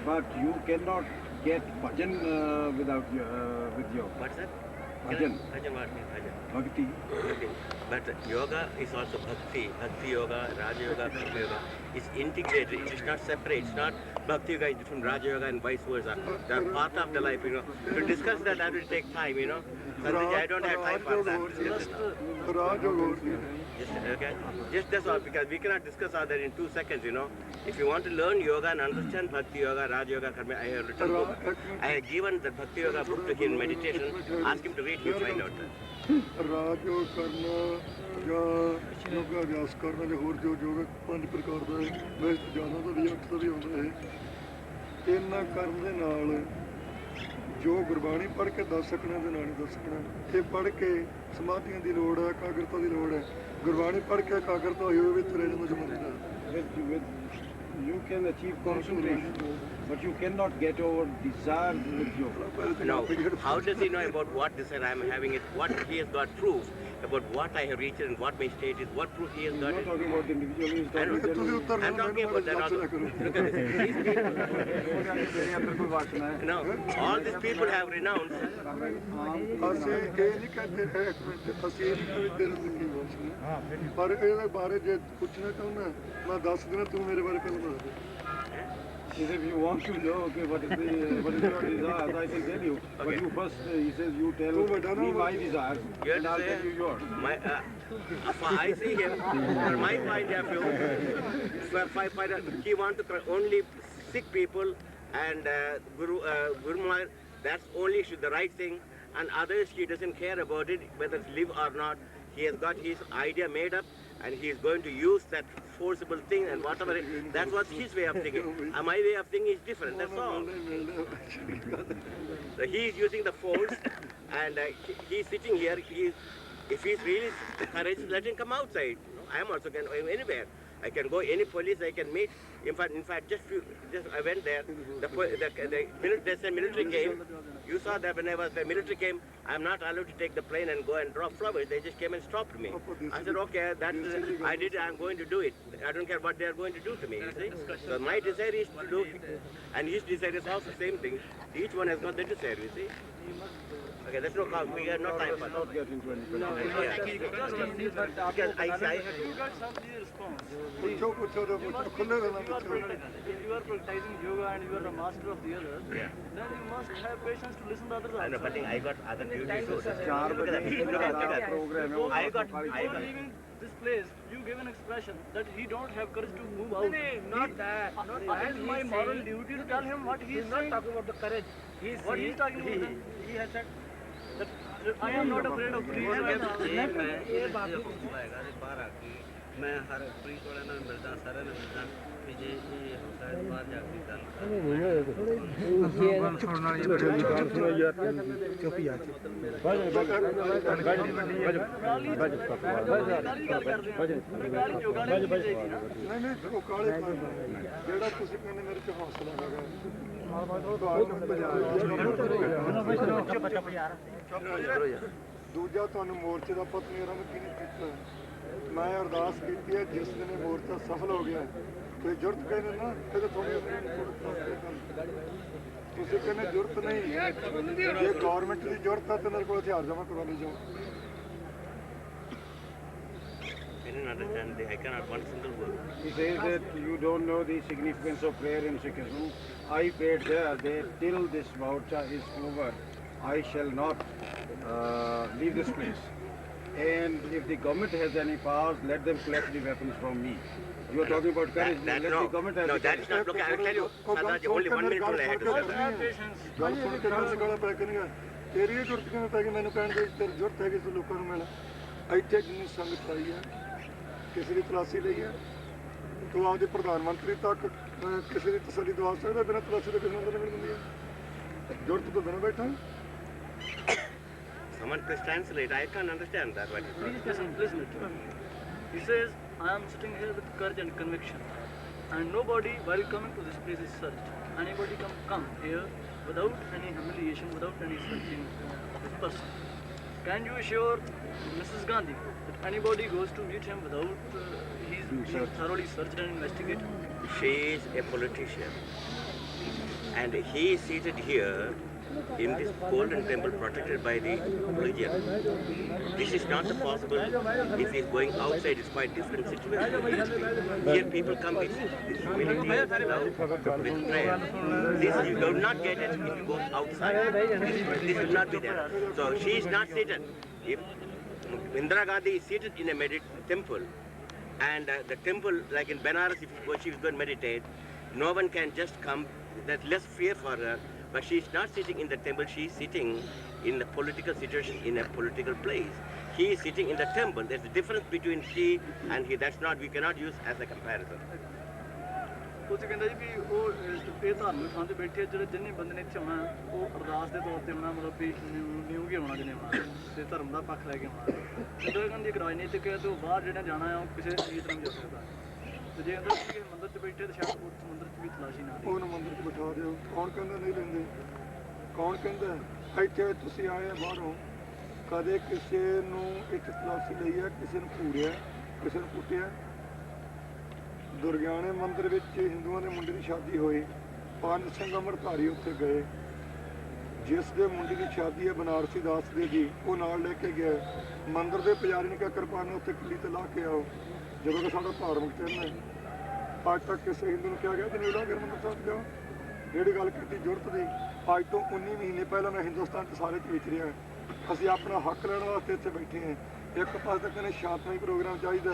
Speaker 1: but you cannot get bhajan with yoga.
Speaker 2: What's that?
Speaker 1: Bhajan,
Speaker 2: Bhajan what means bhajan?
Speaker 1: bhakti.
Speaker 2: Okay. But yoga is also bhakti. Bhakti yoga, Raja yoga, Karma yoga. It's integrated. It's not separate. It's not bhakti yoga is different, Raja yoga and vice versa. They are part of the life, you know. To discuss that will take time, you know. Sandhiji, I don't have time for that.
Speaker 7: ਰਾਜਯੋਗ ਹੋਰ ਕੀ ਹੈ
Speaker 2: Just, okay. Just that's all, because we cannot discuss all that in 2 seconds, you know. If you want to learn yoga and understand Bhakti Yoga, Raj Yoga, Karma, I have written book. I have given the Bhakti Yoga book to him in meditation. Ask him to read, he'll find out that.
Speaker 7: ਰਾਜਯੋਗ ਕਰਨਾ ਜਾਂ ਯੋਗਾ ਅਭਿਆਸ ਕਰਨਾ ਜਾਂ ਹੋਰ ਜੋ ਯੋਗ 5 ਪ੍ਰਕਾਰ ਦਾ ਹੈ ਵੈਸੇ ਜ਼ਿਆਦਾ ਤਾਂ ਵੀ 8 ਦਾ ਵੀ ਆਉਂਦਾ ਹੈ ਇਹਨਾਂ ਕਰਨ ਦੇ ਨਾਲ ਜੋ ਗੁਰਬਾਣੀ ਪੜ੍ਹ ਕੇ ਦੱਸ ਸਕਣਾ ਦੇ ਨਾਲ ਹੀ ਦੱਸ ਸਕਣਾ ਇਹ ਪੜ੍ਹ ਕੇ ਸਮਾਧੀਆਂ ਦੀ ਲੋੜ ਹੈ ਇਕਾਗਰਤਾ ਦੀ ਲੋੜ ਹੈ ਗੁਰਬਾਣੀ ਪੜ੍ਹ ਕੇ ਇਕਾਗਰਤਾ ਹੋਈ ਹੋਵੇ ਤੁਰੇ ਜਾਂਦਾ ਜਮਰਦਾ
Speaker 1: You can achieve concentration, but you cannot get over desire with yoga.
Speaker 2: No, how does he know about what desire I am having it? What he has got proof about what I have reached and what my state is? What proof he has
Speaker 1: He's
Speaker 2: got?
Speaker 1: not talking about the individual, he's
Speaker 2: I know.
Speaker 1: talking about the
Speaker 2: I'm talking about that also. Look at this. These people, no, all these people have renounced.
Speaker 7: ਅਸੀਂ ਇਹ ਨਹੀਂ ਕਹਿੰਦੇ ਹੈ ਇੱਕ minute ਅਸੀਂ ਇਹ ਨਹੀਂ ਕਹਿੰਦੇ ਤੇਰੇ ਤੇ ਕੀ ਵਾਸਨਾ ਪਰ ਇਹਦੇ ਬਾਰੇ ਜੇ ਪੁੱਛਣਾ ਚਾਹੁੰਦਾ ਮੈਂ ਦੱਸ ਦੇਣਾ ਤੂੰ ਮੇਰੇ ਬਾਰੇ ਪਹਿਲਾਂ ਦੱਸ ਦੇ
Speaker 1: He said, if you want to know, okay, what is your desire, I can tell you. But
Speaker 2: Okay.
Speaker 1: you first, he says, you tell me my desire,
Speaker 2: You
Speaker 1: and
Speaker 2: have
Speaker 1: I'll
Speaker 2: to
Speaker 1: tell you
Speaker 2: say,
Speaker 1: yours.
Speaker 2: I see him, from my point of view, he wants to only sick people and Guru Maharaj, that's only the right thing, and others he doesn't care about it, whether it's live or not. He has got his idea made up, and he is going to use that forcible thing and whatever. That's what his way of thinking. My way of thinking is different. That's all. So he is using the force, and he's sitting here. If he's really courageous, let him come outside. I am also can anywhere. I can go any police I can meet. In fact, just I went there. The military came. You saw that whenever the military came, I'm not allowed to take the plane and go and drop flowers. They just came and stopped me. I said, okay, I did it. I'm going to do it. I don't care what they are going to do to me. You see? So my desire is to do, and his desire is also the same thing. Each one has got their desire. You see? Okay, that's no problem. We have no time for that.
Speaker 1: Not get into any
Speaker 2: Because I
Speaker 3: You got some clear response.
Speaker 7: ਪੁੱਛੋ ਪੁੱਛੋ ਤੇ ਪੁੱਛੋ ਖੁੱਲੇ ਗੱਲਾਂ
Speaker 3: If you are
Speaker 7: ਪੁੱਛੋ
Speaker 3: practicing yoga and you are a master of the others, then you must have patience to listen to others
Speaker 2: I know,
Speaker 3: also.
Speaker 2: but I got other duties. So look
Speaker 1: 4
Speaker 2: at that.
Speaker 1: बजे
Speaker 2: Look at that.
Speaker 1: program है,
Speaker 2: I got.
Speaker 3: Before leaving this place, you gave an expression that he don't have courage to move out.
Speaker 5: not that.
Speaker 3: It is my moral duty to tell him what he is saying.
Speaker 5: talking about the courage.
Speaker 3: What he is talking about then?
Speaker 5: He has said,
Speaker 3: That I am not afraid of police.
Speaker 8: ਮੈਂ ਹਰ police ਵਾਲਿਆਂ ਨਾਲ ਮਿਲਦਾ ਸਾਰਿਆਂ ਨਾਲ ਮਿਲਦਾ ਵੀ ਜੇ ਇਹ ਹੁੰਦਾ ਹੈ ਬਾਹਰ ਜਾ ਕੇ ਗੱਲ
Speaker 7: ਨਹੀਂ ਨਹੀਂ ਉਹ ਕਾਲੇ ਜਿਹੜਾ ਤੁਸੀਂ ਕਹਿੰਦੇ ਮੇਰੇ ਚ ਹੌਸਲਾ ਹੈਗਾ ਦੂਜਾ ਤੁਹਾਨੂੰ ਮੋਰਚੇ ਦਾ ਪਤਾ ਨਹੀਂ ਆਰੰਭ ਕਿਹਨੇ ਕੀਤਾ ਮੈਂ ਅਰਦਾਸ ਕੀਤੀ ਹੈ ਜਿਸ ਦਿਨ ਇਹ ਮੋਰਚਾ ਸਫਲ ਹੋ ਗਿਆ ਤੇ ਜੁਰਤ ਕਹਿੰਦੇ ਨਾ ਇਹਦੇ ਤੁਸੀਂ ਕਹਿੰਦੇ ਜੁਰਤ ਨਹੀਂ ਜੇ ਗਵਰਨਮੈਂਟ ਦੀ ਜੁਰਤ ਹੈ ਤੇ ਮੇਰੇ ਕੋਲ ਹਥਿਆਰ ਜਮ੍ਹਾਂ ਕਰਵਾ ਲਈ ਜਾਓ
Speaker 2: I didn't understand. I cannot one single word.
Speaker 1: He says that you don't know the significance of prayer in Sikhism. I prayed there that till this morcha is over, I shall not leave this place. And if the government has any powers, let them collect the weapons from me. You are talking about courage. Let the government have
Speaker 2: no,
Speaker 1: the
Speaker 2: that is not. Look, I will tell you. Sadaji, only 1 minute only I had to say that.
Speaker 7: ਗੱਲ ਸੁਣ ਕੇ ਗੱਲ ਗਾਲਾਂ ਪੈ ਕੇ ਨਹੀਂ ਤੇਰੀ ਇਹ ਜੁਰਤ ਕਿਵੇਂ ਪੈ ਗਈ ਮੈਨੂੰ ਕਹਿਣ ਦੀ ਤੇਰੀ ਜੁਰਤ ਹੈਗੀ ਤੂੰ ਲੋਕਾਂ ਨੂੰ ਮਿਲ ਇੱਥੇ ਜਿੰਨੀ ਸੰਗਤ ਆਈ ਹੈ ਕਿਸੇ ਦੀ ਤਲਾਸ਼ੀ ਲਈ ਹੈ ਤੂੰ ਆਪਦੇ ਪ੍ਰਧਾਨ ਮੰਤਰੀ ਤੱਕ ਕਿਸੇ ਦੀ ਤਸੱਲੀ ਦਵਾ ਸਕਦਾ ਬਿਨਾਂ ਤਲਾਸ਼ੀ ਦੇ ਕਿਸੇ ਨੂੰ ਅੰਦਰ ਨਹੀਂ ਮਿਲ ਦਿੰਦੀ ਹੈ ਜੁਰਤ ਤੋਂ ਬਿਨਾਂ ਬੈਠਾ
Speaker 2: Someone please translate. I can't understand that. What
Speaker 3: Please listen to him. He says, I am sitting here with courage and conviction. And nobody, while coming to this place, is searched. Anybody can come here without any humiliation, without any searching of his person. Can you assure Mrs. Gandhi that anybody goes to meet him without he's being thoroughly searched and investigated?
Speaker 2: she is a politician, and he is seated here in this golden temple protected by the religion. This is not possible. If he's going outside, it's quite different situation. Here people come with humility, love, with prayer. This you do not get it if you go outside. This will not be there. So she is not seated. If Indira Gandhi is seated in a temple, and the temple, like in Benares, if she is going to meditate, no one can just come. There's less fear for her. But she is not sitting in the temple. She is sitting in a political situation, in a political place. He is sitting in the temple. There's a difference between she and he. That's not, we cannot use as a comparison.
Speaker 3: ਉਹ ਕਹਿੰਦਾ ਜੀ ਵੀ ਉਹ ਇਹ ਧਾਰਮਿਕ ਥਾਂ ਤੇ ਬੈਠੇ ਜਿਹੜੇ ਜਿੰਨੇ ਬੰਦੇ ਨੇ ਇੱਥੇ ਆਉਣਾ ਉਹ ਅਰਦਾਸ ਦੇ ਤੌਰ ਤੇ ਆਉਣਾ ਮਤਲਬ ਵੀ ਨਿਊ ਕੇ ਆਉਣਾ ਜਿਹਨੇ ਆਉਣਾ ਤੇ ਧਰਮ ਦਾ ਪੱਖ ਲੈ ਕੇ ਆਉਣਾ ਜਦੋਂ ਕਹਿੰਦੀ ਇੱਕ ਰਾਜਨੀਤਿਕ ਹੈ ਤੇ ਉਹ ਬਾਹਰ ਜਿਹੜਾ ਜਾਣਾ ਆ ਉਹ ਕਿਸੇ ਵੀ ਤਰ੍ਹਾਂ ਜਾ ਸਕਦਾ ਤੇ ਜੇ ਅੰਦਰ ਕਿਸੇ ਮੰਦਿਰ 'ਚ ਬੈਠੇ ਤਾਂ ਸ਼ਾਇਦ ਉਸ ਮੰਦਿਰ 'ਚ ਵੀ ਤਲਾਸ਼ੀ ਨਾ
Speaker 7: ਉਹਨੂੰ ਮੰਦਿਰ 'ਚ ਬਿਠਾ ਦਿਓ ਕੌਣ ਕਹਿੰਦਾ ਨਹੀਂ ਲੈਂਦੇ ਕੌਣ ਕਹਿੰਦਾ ਇੱਥੇ ਤੁਸੀਂ ਆਏ ਆ ਬਾਹਰੋਂ ਕਦੇ ਕਿਸੇ ਨੂੰ ਇੱਕ ਤਲਾਸ਼ੀ ਲਈ ਹੈ ਕਿਸੇ ਨੂੰ ਘੂਰਿਆ ਕਿਸੇ ਨੂੰ ਕੁੱਟਿਆ ਦੁਰਗਿਆਣੇ ਮੰਦਿਰ ਵਿੱਚ ਹਿੰਦੂਆਂ ਦੇ ਮੁੰਡੇ ਦੀ ਸ਼ਾਦੀ ਹੋਈ 5 ਸੰਗਮਰਧਾਰੀ ਉੱਥੇ ਗਏ ਜਿਸ ਦੇ ਮੁੰਡੇ ਦੀ ਸ਼ਾਦੀ ਹੈ ਬਨਾਰਸੀ ਦਾਸ ਦੇ ਦੀ ਉਹ ਨਾਲ ਲੈ ਕੇ ਗਿਆ ਮੰਦਿਰ ਦੇ ਪੁਜਾਰੀ ਨੇ ਕਿਹਾ ਕਿਰਪਾਨ ਉੱਥੇ ਕਿੱਲੀ ਤੇ ਲਾ ਕੇ ਆਓ ਜਦੋਂ ਕਿ ਸਾਡਾ ਧਾਰਮਿਕ ਚਿੰਨ੍ਹ ਹੈ ਅੱਜ ਤੱਕ ਕਿਸੇ ਹਿੰਦੂ ਨੂੰ ਕਿਹਾ ਗਿਆ ਕਿ ਨਹੀਂ ਲਾ ਕੇ ਮੰਦਿਰ ਸਾਹਿਬ ਜਾਓ ਜਿਹੜੀ ਗੱਲ ਕੀਤੀ ਜ਼ਰੂਰਤ ਦੀ ਅੱਜ ਤੋਂ 19 ਮਹੀਨੇ ਪਹਿਲਾਂ ਮੈਂ ਹਿੰਦੁਸਤਾਨ 'ਚ ਸਾਰੇ 'ਚ ਵਿਚ ਰਿਹਾ ਅਸੀਂ ਆਪਣਾ ਹੱਕ ਲੈਣ ਵਾਸਤੇ ਇੱਥੇ ਬੈਠੇ ਹਾਂ ਇੱਕ ਪਾਸੇ ਤਾਂ ਕਹਿੰਦੇ ਸ਼ਾਂਤਮਈ ਪ੍ਰੋਗਰਾਮ ਚਾਹੀਦਾ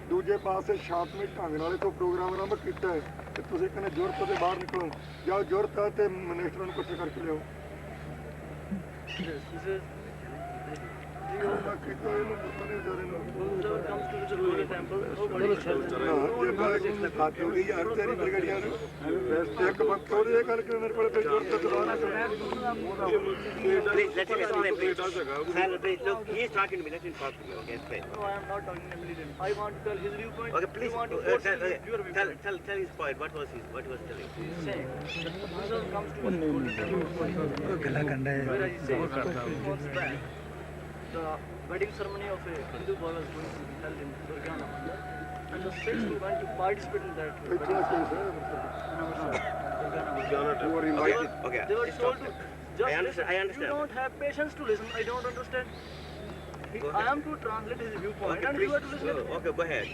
Speaker 7: ਦੂਜੇ ਪਾਸੇ ਸ਼ਾਂਤਮਈ ਢੰਗ ਨਾਲ ਤੋਂ ਪ੍ਰੋਗਰਾਮ ਆਰੰਭ ਕੀਤਾ ਹੈ ਤੇ ਤੁਸੀਂ ਕਹਿੰਦੇ ਜ਼ਰੂਰਤ ਤੋਂ ਬਾਹਰ ਨਿਕਲੋ ਜਾਂ ਜ਼ਰੂਰਤ ਹੈ ਤੇ ਮਿਨਿਸਟਰਾਂ ਨੂੰ ਇਕੱਠੇ ਕਰਕੇ ਲਿਆਓ ਮੈਂ ਕੀਤਾ ਇਹਨੂੰ ਪਤਾ ਨਹੀਂ ਵਿਚਾਰੇ ਨੂੰ ਹੱਥ ਹੋ ਗਈ ਯਾਰ ਤੇਰੀ ਬਰਗੜੀਆਂ ਨੂੰ ਇੱਕ ਵਕਤ ਉਹਦੇ ਇਹ ਕਰਕੇ ਮੇਰੇ ਕੋਲ ਫਿਰ ਜ਼ਰੂਰਤ ਤੋਂ ਬਾਹਰ
Speaker 2: Please, let him explain, please. Sir, please, look, he is talking to me. Let him talk to me, okay? Explain.
Speaker 3: No, I am not talking to militant. I want to tell his viewpoint.
Speaker 2: Okay, please,
Speaker 3: You want to force your viewpoint.
Speaker 2: tell his point. What was telling?
Speaker 3: He is saying that the Buddhism comes to us golden temple. Whereas he says 2 months back, the wedding ceremony of a Hindu boy was going to be held in Durgana Mandir, and the Sikhs who went to participate in that
Speaker 1: You were invited.
Speaker 2: Okay.
Speaker 3: they were told to just
Speaker 2: I understand.
Speaker 3: listen. You don't have patience to listen. I don't understand. I am to translate his viewpoint,
Speaker 2: Okay,
Speaker 3: and you are to listen.
Speaker 2: please. Okay, go ahead.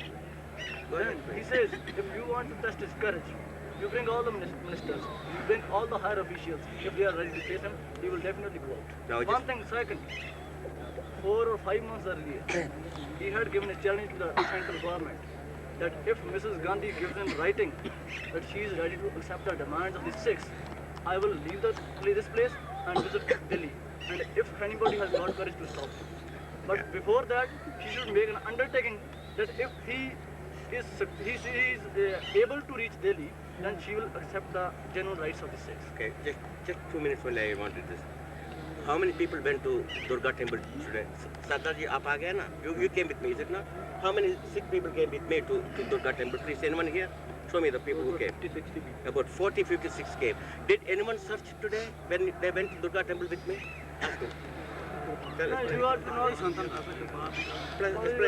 Speaker 2: Go
Speaker 3: Then
Speaker 2: ahead.
Speaker 3: he says, if you want to test his courage, you bring all the ministers, you bring all the higher officials. If they are ready to face him, he will definitely go out.
Speaker 2: Now
Speaker 3: One thing, second, 4 or 5 months earlier, he had given a challenge to the central government that if Mrs. Gandhi gives in writing that she is ready to accept the demands of the Sikhs, I will leave this place and visit Delhi. And if anybody has got courage to stop him. But before that, she should make an undertaking that if he is able to reach Delhi, then she will accept the genuine rights of the Sikhs.
Speaker 2: Okay, just 2 minutes only. I wanted this. How many people went to Durga temple today? Sardarji, aap aa gaye na? You came with me, is it not? How many Sikh people came with me to Durga temple? Please, anyone here? Show me the people who came.
Speaker 3: 50, 60 people.
Speaker 2: About 40, 56 came. Did anyone search today when they went to Durga temple with me? Ask me. Tell us.
Speaker 3: You are to not
Speaker 2: Explain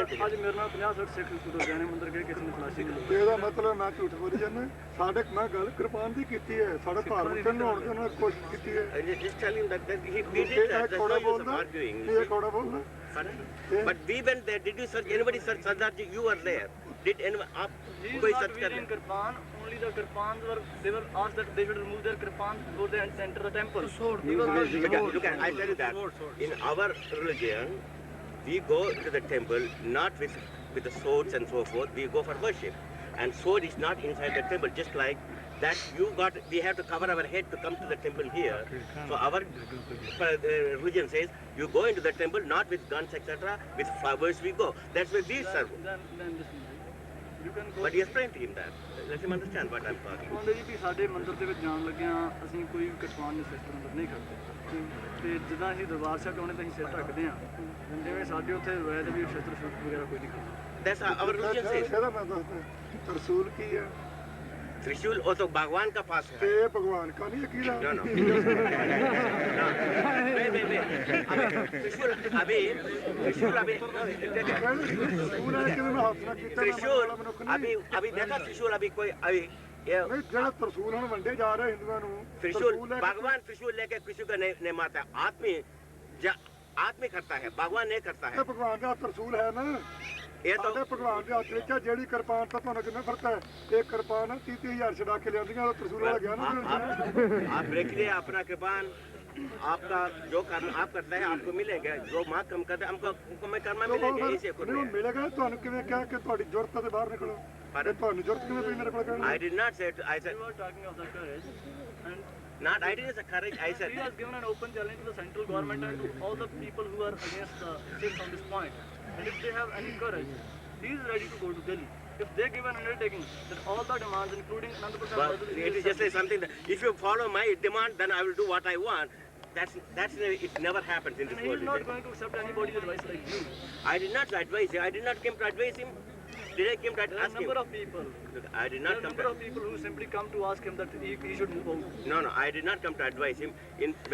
Speaker 2: to me.
Speaker 3: आज मेरे नाल 50-60 सिख दुर्गाने मंदिर गए किसी ने तलाशी नहीं ली
Speaker 7: ਇਹਦਾ ਮਤਲਬ ਮੈਂ ਝੂਠ ਬੋਲੀ ਜਾਂਦਾ ਸਾਡੇ ਮੈਂ ਗੱਲ ਕਿਰਪਾਨ ਦੀ ਕੀਤੀ ਹੈ ਸਾਡਾ ਧਾਰਮਿਕ ਚਿੰਨ੍ਹ ਹੋਣ ਦੀ ਉਹਨਾਂ ਨੇ ਕੋਸ਼ਿਸ਼ ਕੀਤੀ ਹੈ
Speaker 2: Just tell him that he
Speaker 7: ਇਹ
Speaker 2: did that. There's
Speaker 7: ਕੌੜਾ
Speaker 2: no use of
Speaker 7: ਬੋਲਦਾ
Speaker 2: arguing.
Speaker 7: ਇਹ ਕੌੜਾ ਬੋਲਦਾ
Speaker 2: Pardon? But we went there. Did you search? Anybody search Sardarji? You were there. Did anyone?
Speaker 3: He is
Speaker 2: कोई
Speaker 3: not
Speaker 2: search कर
Speaker 3: wearing kirpan. Only the kirpans they were asked that they should remove their kirpans before they enter the temple. He was not
Speaker 2: Look at, I tell you that in our religion, we go to the temple not with the swords and so forth. We go for worship, and sword is not inside the temple. Just like that, we have to cover our head to come to the temple here. So our religion says you go into the temple not with guns, etc. With flowers we go. That's where we serve.
Speaker 3: then listen. You can go.
Speaker 2: But you explain to him that. Let him understand what I'm talking.
Speaker 3: ਕਹਿੰਦੇ ਜੀ ਕਿ ਸਾਡੇ ਮੰਦਿਰ ਦੇ ਵਿੱਚ ਜਾਣ ਲੱਗਿਆਂ ਅਸੀਂ ਕੋਈ ਵੀ ਕਿਰਪਾਨ ਜਾਂ ਸਿਸਟਰ ਅੰਦਰ ਨਹੀਂ ਕਰਦੇ ਤੇ ਜਿੱਦਾਂ ਅਸੀਂ ਦਰਬਾਰ ਸਾਹਿਬ ਆਉਣੇ ਤਾਂ ਅਸੀਂ ਸਿਰ ਢੱਕਦੇ ਹਾਂ ਜਿਵੇਂ ਸਾਡੇ ਉੱਥੇ ਵੈਦ ਵੀ ਸ਼ਸਤਰ ਸ਼ੁਰੂ ਵਗੈਰਾ ਕੋਈ ਨਹੀਂ ਕਰਦੇ
Speaker 2: That's our religion says.
Speaker 7: ਇਹਦਾ ਮੈਂ ਦੱਸਦਾ ਰਸੂਲ ਕੀ ਹੈ
Speaker 2: Trishul also Bhagwan ka paas
Speaker 7: ਤੇ
Speaker 2: hai.
Speaker 7: ਇਹ ਭਗਵਾਨ ਕਾ ਨਹੀਂ ਅਕੀਦਾ
Speaker 2: No, no. Wait. Trishul, abhi.
Speaker 7: ਰਸੂਲ ਹੈ ਕਿ ਮੈਂ ਹੱਥ ਨਾਲ ਕੀਤਾ
Speaker 2: Trishul, abhi dekha Trishul, abhi koi, abhi ये
Speaker 7: ਨਹੀਂ ਜਿਹੜਾ ਤਰਸੂਲ ਹੁਣ ਵੰਡੇ ਜਾ ਰਹੇ ਹਿੰਦੂਆਂ ਨੂੰ
Speaker 2: त्रिशूल
Speaker 7: ਲੈ के-
Speaker 2: भगवान त्रिशूल लेके किसी को नहीं मारता, आदमी करता है, भगवान नहीं करता है।
Speaker 7: ਇਹ ਭਗਵਾਨ ਦਾ ਤਰਸੂਲ ਹੈ ਨਾ
Speaker 2: ये तो
Speaker 7: ਸਾਡੇ ਭਗਵਾਨ ਦੇ ਹੱਥ ਵਿੱਚ ਆ, ਜਿਹੜੀ ਕਿਰਪਾਨ ਤਾਂ ਤੁਹਾਨੂੰ ਕਿੰਨਾ ਫਰਕ ਹੈ ਇਹ ਕਿਰਪਾਨ 30,000 ਛਡਾ ਕੇ ਲਿਆਂਦੀਆਂ ਉਹ ਤਰਸੂਲ ਵਾਲਾ ਗਿਆ ਨਾ
Speaker 2: आप देख लिए अपना कृपान, आपका जो कर्म आप करता है आपको मिलेगा, जो माँ कम करता है हमको मैं कर्म मिलेगा, ऐसे कर
Speaker 7: ਮੈਨੂੰ ਮਿਲੇਗਾ ਤੁਹਾਨੂੰ ਕਿਵੇਂ ਕਿਹਾ ਕਿ ਤੁਹਾਡੀ ਜ਼ਰੂਰਤ ਤੋਂ ਬਾਹਰ ਨਿਕਲੋ
Speaker 2: ਪਰ-
Speaker 7: ਤੁਹਾਨੂੰ ਜ਼ਰੂਰਤ ਕਿਵੇਂ ਪਈ ਮੇਰੇ ਕੋਲ ਕਹਿਣ
Speaker 2: I did not say it, I said
Speaker 3: You are talking of the courage, and
Speaker 2: not I didn't say courage, I said
Speaker 3: he has given an open challenge to the central government and to all the people who are against the Sikhs on this point. And if they have any courage, he is ready to go to Delhi. If they give an undertaking that all the demands, including Anandapur
Speaker 2: well, it is just like something that if you follow my demand, then I will do what I want. That's it never happens in
Speaker 3: and
Speaker 2: this
Speaker 3: he is
Speaker 2: world.
Speaker 3: not going to accept anybody's advice like you.
Speaker 2: I did not advise him. I did not come to advise him. Did I come to
Speaker 3: There are a
Speaker 2: ask him?
Speaker 3: number of people.
Speaker 2: I did
Speaker 3: There
Speaker 2: not
Speaker 3: are a
Speaker 2: come
Speaker 3: number
Speaker 2: to.
Speaker 3: of people who simply come to ask him that he should move out.
Speaker 2: No, I did not come to advise him.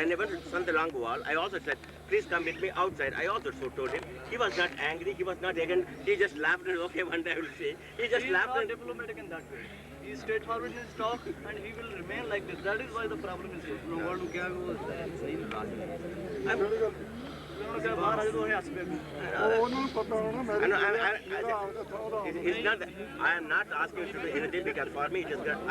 Speaker 2: When I went to Santalang Wall, I also said, please come with me outside. I also told him. He was not angry. He was not again. He just laughed and okay, one day I will say. He just
Speaker 3: He is
Speaker 2: laughed
Speaker 3: not
Speaker 2: and.
Speaker 3: diplomatic in that way. He is straightforward in his talk and he will remain like this. That is why the problem is here.
Speaker 8: ਲੋਕਾਂ ਨੂੰ ਕਿਹਾ ਉਹ ਸਹੀ ਨਾਰਾਜ਼ ਨੇ
Speaker 3: उन्होंने कहा बाहर आ जाओ, हमें हंस पे भी।
Speaker 7: ਉਹ ਉਹਨਾਂ ਨੂੰ ਪਤਾ ਹੋਣਾ
Speaker 2: I know,
Speaker 7: ਮੇਰਾ ਆਪਦਾ ਥੋੜਾ
Speaker 2: It's not. I am not asking you to do anything because for me,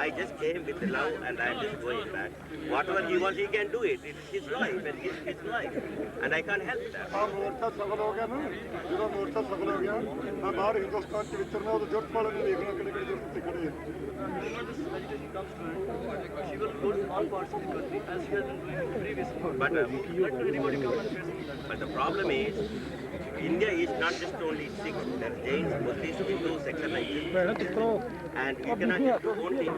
Speaker 2: I just came with the love and I am just going back. Whatever he wants, he can do it. It's his life and it's his life, and I can't help that.
Speaker 7: ਆ ਮੋਰਚਾ ਸਫਲ ਹੋ ਗਿਆ ਨਾ ਜਦੋਂ ਮੋਰਚਾ ਸਫਲ ਹੋ ਗਿਆ ਮੈਂ ਬਾਹਰ ਹਿੰਦੁਸਤਾਨ ਚ ਵਿਚਰਨਾ ਉਹਦੇ ਜ਼ਰੂਰਤ ਵਾਲੇ ਨੂੰ ਵੇਖਣਾ ਕਿਹੜੇ ਕਿਹੜੇ ਜ਼ਰੂਰਤ ਤੇ ਖੜੇ ਆ
Speaker 3: The moment this agitation comes to end, she will go to all parts of the country as she has been doing previously.
Speaker 2: But
Speaker 3: Let anybody come and face me that.
Speaker 2: but the problem is, India is not just only Sikhs. There are Jains, Buddhists, Hindus, etc. And you cannot just do only.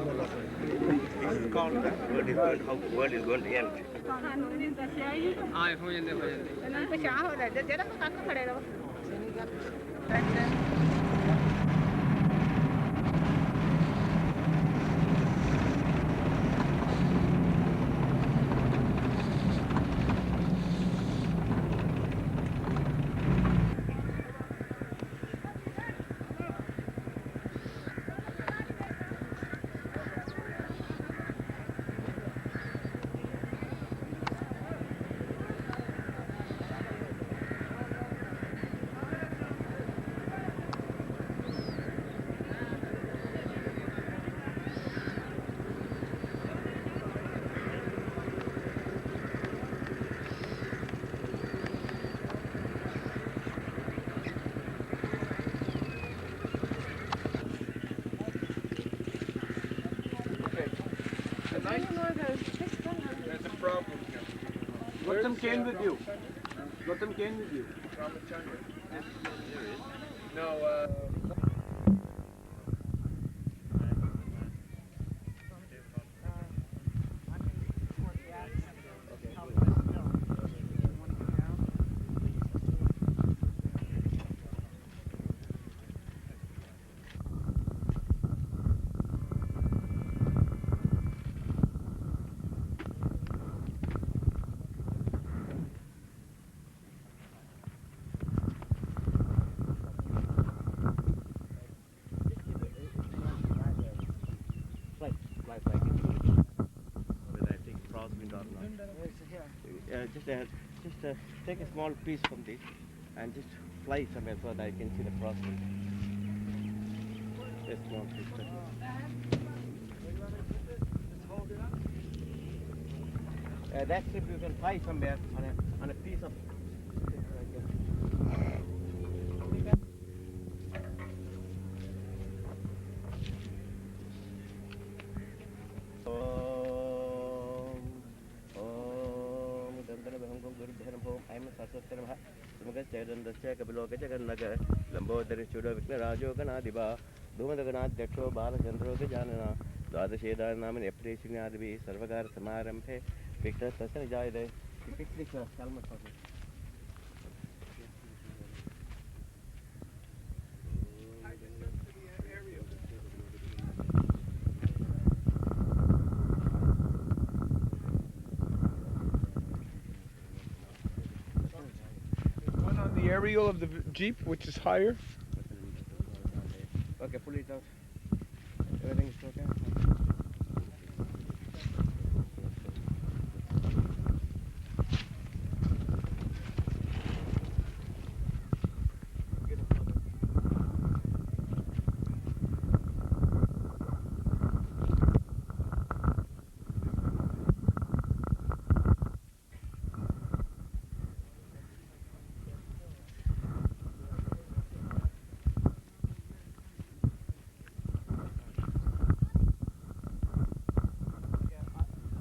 Speaker 2: This is called how the world is going to end.
Speaker 8: ਹਾਂ ਹੋ ਜਾਂਦੇ ਹੋ ਜਾਂਦੇ
Speaker 9: ਇਹਨਾਂ ਨੂੰ ਪਛਾਣ ਹੋ ਰਿਹਾ ਜਿਹੜਾ ਕੋ ਕੱਖ ਖੜੇ ਰਹੋ
Speaker 1: Gautam came with you. Gautam came with you.
Speaker 2: Whether I take crosswind or not. Just take a small piece from this and just fly somewhere so that I can see the crosswind. Just small piece. That strip you can fly somewhere on a piece of. Lambodar चूड़ो विघ्नराजो गणाधिपा धूमदगणाध्यक्षो बालचंद्रो Gajanana द्वादशेदा नाम नेप्रेशिण्यादिभिः सर्वकार समारंभे विघ्नस्तस्य जायते picnic चलमत
Speaker 10: aerial of the Jeep, which is higher.
Speaker 2: Okay, pull it out. Everything is okay.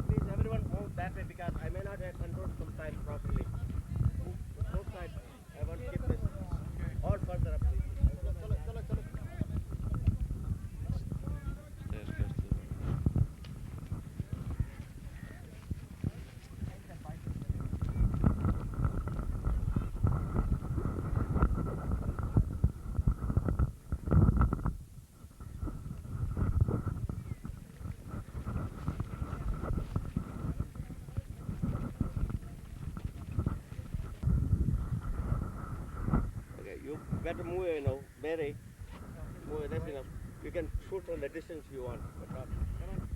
Speaker 2: Please, everyone move that way because I may not have controlled some side properly. Move both sides. I want to keep this all further up, please. Chalo, chalo, chalo. Okay, you better move, Mary. Move, that's enough. You can shoot from the distance you want. But not. Come on.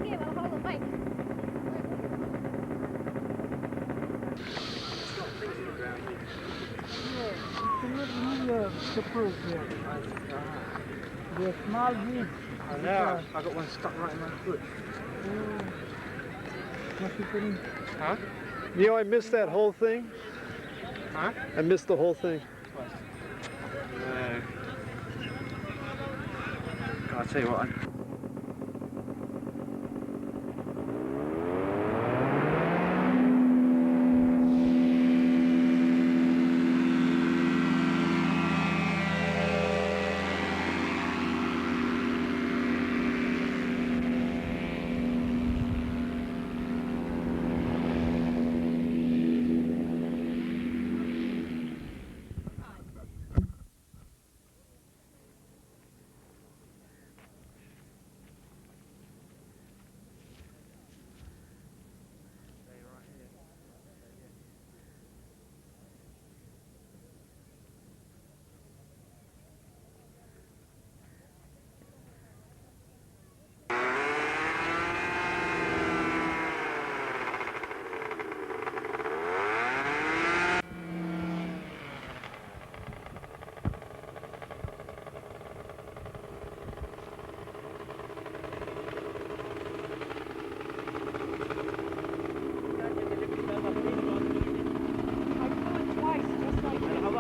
Speaker 6: Here, well, hold the mic.
Speaker 5: The small beads.
Speaker 10: I know. I got one stuck right in my foot. Huh?
Speaker 7: You know, I missed that whole thing.
Speaker 10: Huh?
Speaker 7: I missed the whole thing.
Speaker 10: No. I'll tell you what.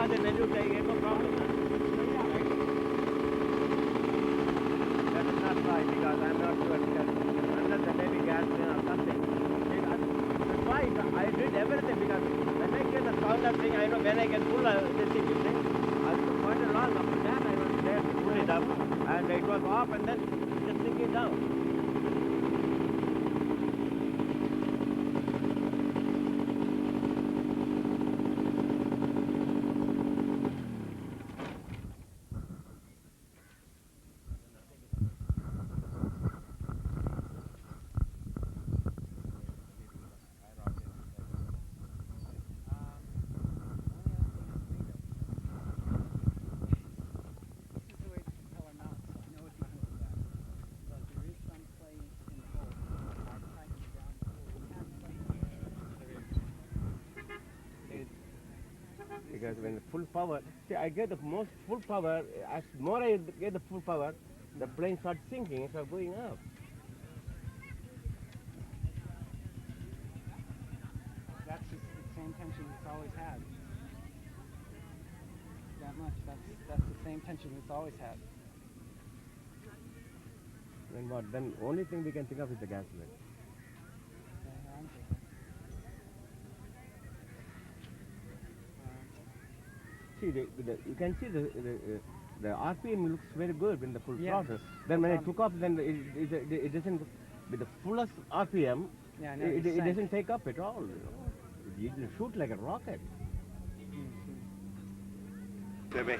Speaker 2: Then when you take it, no problem. That is not right because I'm not sure because under the maybe gas or something. That's why I did everything because when I get the sound of thing, I know when I can pull this thing, you think. I put quite a long after that I was there to pull it up and it was off and then just sink it down. Because when the full power, see, I get the most full power. As more I get the full power, the plane starts sinking instead of going up.
Speaker 10: That's just the same tension it's always had. That much. That's the same tension it's always had.
Speaker 2: Then what? Then only thing we can think of is the gasoline. See, you can see the RPM looks very good in the full throttle. Then when it took off, then it doesn't, with the fullest RPM,
Speaker 10: Yeah, no,
Speaker 2: it
Speaker 10: sank.
Speaker 2: doesn't take up at all. You know? You shoot like a rocket.
Speaker 10: Baby.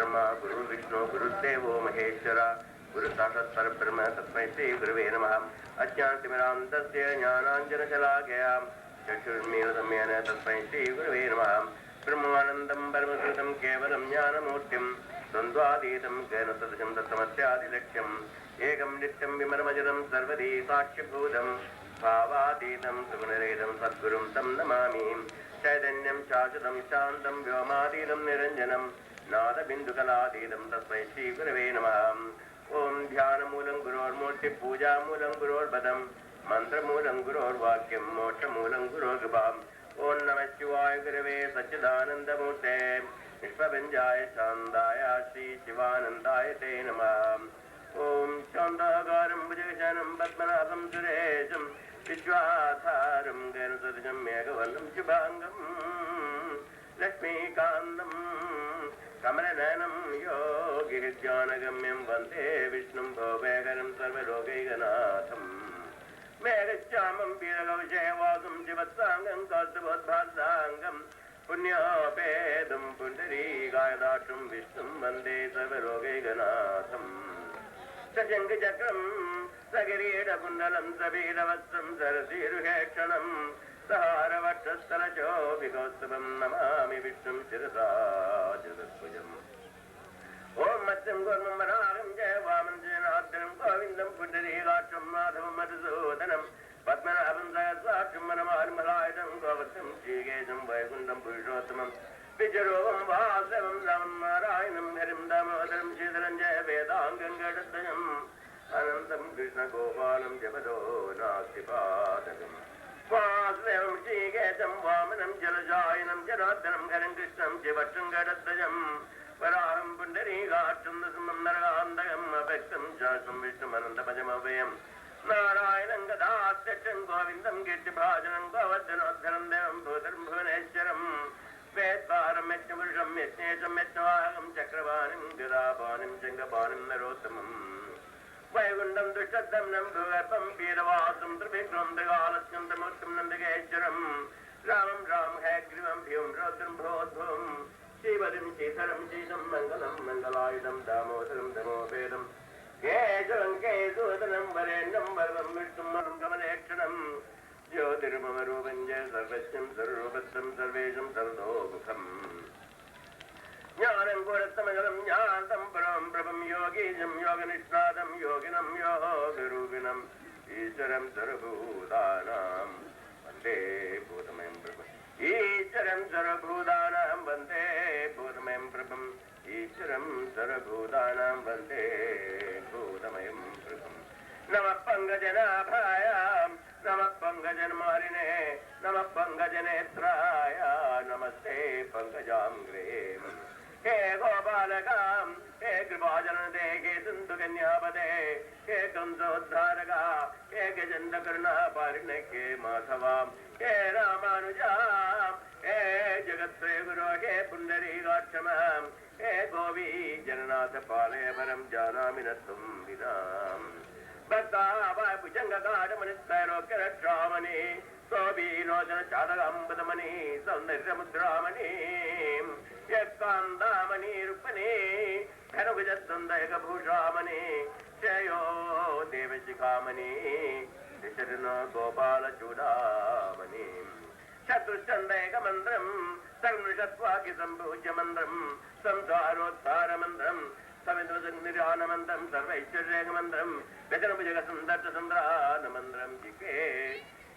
Speaker 2: नमः। गुरु विष्णु गुरुदेवो महेश्वर गुरु साक्षात् परब्रह्म तस्मै श्री गुरवे नमः। अज्ञानतिमिरान्धस्य ज्ञानाञ्जनशलाकया चक्षुर्मीलितं तस्मै श्री गुरवे नमः। ब्रह्मानन्दं परमसुतं केवलं ज्ञानमूर्तिं द्वन्द्वातीतं ज्ञानसदृशं तत्समस्यादिलक्ष्यम् एकं नित्यं विमलमजरं सर्वदी साक्ष्यभूतं भावातीतं सुगुणरहितं सद्गुरुं तं नमामि। चैतन्यं शाश्वतं शान्तं व्योमातीतं निरञ्जनं नादबिन्दुकलातीतं तस्मै श्रीगुरवे नमः। ॐ ध्यानमूलं गुरोर्मूर्तिपूजामूलं गुरोर्पदं मन्त्रमूलं गुरोर्वाक्यं मोक्षमूलं गुरोर्कृपाम्। ॐ नमः शिवाय गुरवे सच्चिदानन्दमूर्ते विश्वभञ्जाय शान्ताय श्री शिवानन्दाय ते नमः। ॐ शान्ताकारं भुजगशयनं पद्मनाभं सुरेशं विश्वाधारं गणसदृशं मेघवर्णं शुभाङ्गं लक्ष्मीकान्तं कमलनयनं योगिज्ञानगम्यं वन्दे विष्णुं भोगेकरं सर्वलोकैकनाथम्। मेघश्यामं पीडकौशेवासं शिवत्साङ्गं कौस्तुभोद्भासाङ्गं पुण्योपेदं पुण्डरीकायदाक्षं विष्णुं वन्दे सर्वलोकैकनाथम्। सशङ्खचक्रं सकिरीटकुण्डलं सबीरवस्त्रं सरसीरुहेक्षणं सहारवक्षस्थलचोभिकौस्तुभं नमामि विष्णुं शिरसा चतुर्भुजम्। ॐ मत्स्यं कूर्मं वराहं जय वामं जयनाथं गोविन्दं पुण्डरीकाक्षं माधवं मधुसूदनं पद्मनाभं सहस्राक्षं मनमार्मलायुधं गोवत्सं श्रीकेशं वैकुण्ठं पुरुषोत्तमं विजरूपं वासवं रामं नारायणं हरिं दामोदरं श्रीधरं जय वेदाङ्गं गडद्वयम् अनन्तं कृष्णगोपालं जपदो नास्ति पादकम्। वासुदेवं श्रीकेशं वामनं जलजायनं जनार्दनं हरिं कृष्णं शिवक्षं गडद्वयम् वराहं पुण्डरीकाक्षं नृसिंहं नरकान्तकम् अव्यक्तं शाश्वतं विष्णुमनन्तपदमव्ययम् नारायणं गदाध्यक्षं गोविन्दं कीर्तिभाजनं गोवर्धनोद्धरं देवं भूतरं भुवनेश्वरम् वेद्वारं यज्ञपुरुषं यज्ञेशं यज्ञवाहकं चक्रवाणिं गदापाणिं शङ्खपाणिं नरोत्तमम् वैकुण्ठं दुष्टदम्नं भूगर्भं वीरवासं त्रिविक्रमं त्रिकालस्यं त्रिमूर्तिं नन्दिकेश्वरं रामं राम हैग्रीवं भीं रौद्रं भोद्भुवं श्रीपतिं श्रीधरं श्रीशं मङ्गलं मङ्गलायुधं दामोदरं दमोपेदं केशवं केशोदनं वरेण्यं वरदं विष्णुं कमलेक्षणं ज्योतिर्ममरूपं जय सर्वस्यं सर्वरूपस्थं सर्वेशं सर्वतोमुखम् ज्ञानं घोरस्तमगलं ज्ञानं परं प्रभं योगीजं योगनिष्णातं योगिनं योगरूपिणम् ईश्वरं सर्वभूतानां वन्दे भूतमयं प्रभम्। ईश्वरं सर्वभूतानां वन्दे भूतमयं प्रभम्। ईश्वरं सर्वभूतानां वन्दे भूतमयं प्रभम्। नमः पङ्कजनाभाय नमः पङ्कजन्मारिणे नमः पङ्कजनेत्राय नमस्ते पङ्कजाङ्ग्रे। हे गोपालकां हे कृपाजनदे हे सिन्धुकन्यापदे हे कंसोद्धारका हे गजेन्द्रकरुणापारिणे हे माधवा हे रामानुजा हे जगत्त्रय गुरो हे पुण्डरीकाक्षम हे गोवी जगन्नाथ पालय परं जानामि न त्वं विना। भक्तावाय भुजङ्गकाढमणित्रैलोक्यरक्षामणि सोऽपीनोचन चादकाम्बुदमणि सौन्दर्यमुद्रामणि यत्कान्दामणि रुक्मिणी धनुभुजद्वन्द्वैकभूषामणि श्रेयो देवशिखामणि विचरण गोपालचूडामणि शत्रुश्चन्दैकमन्त्रं सर्वषत्वाकिसम्पूज्य मन्त्रं संसारोद्धारमन्त्रं सविन्द्रनिरानमन्त्रं सर्वैश्वर्यैकमन्त्रं गजनभुजगसुन्दर्शसन्द्रानमन्त्रं जिके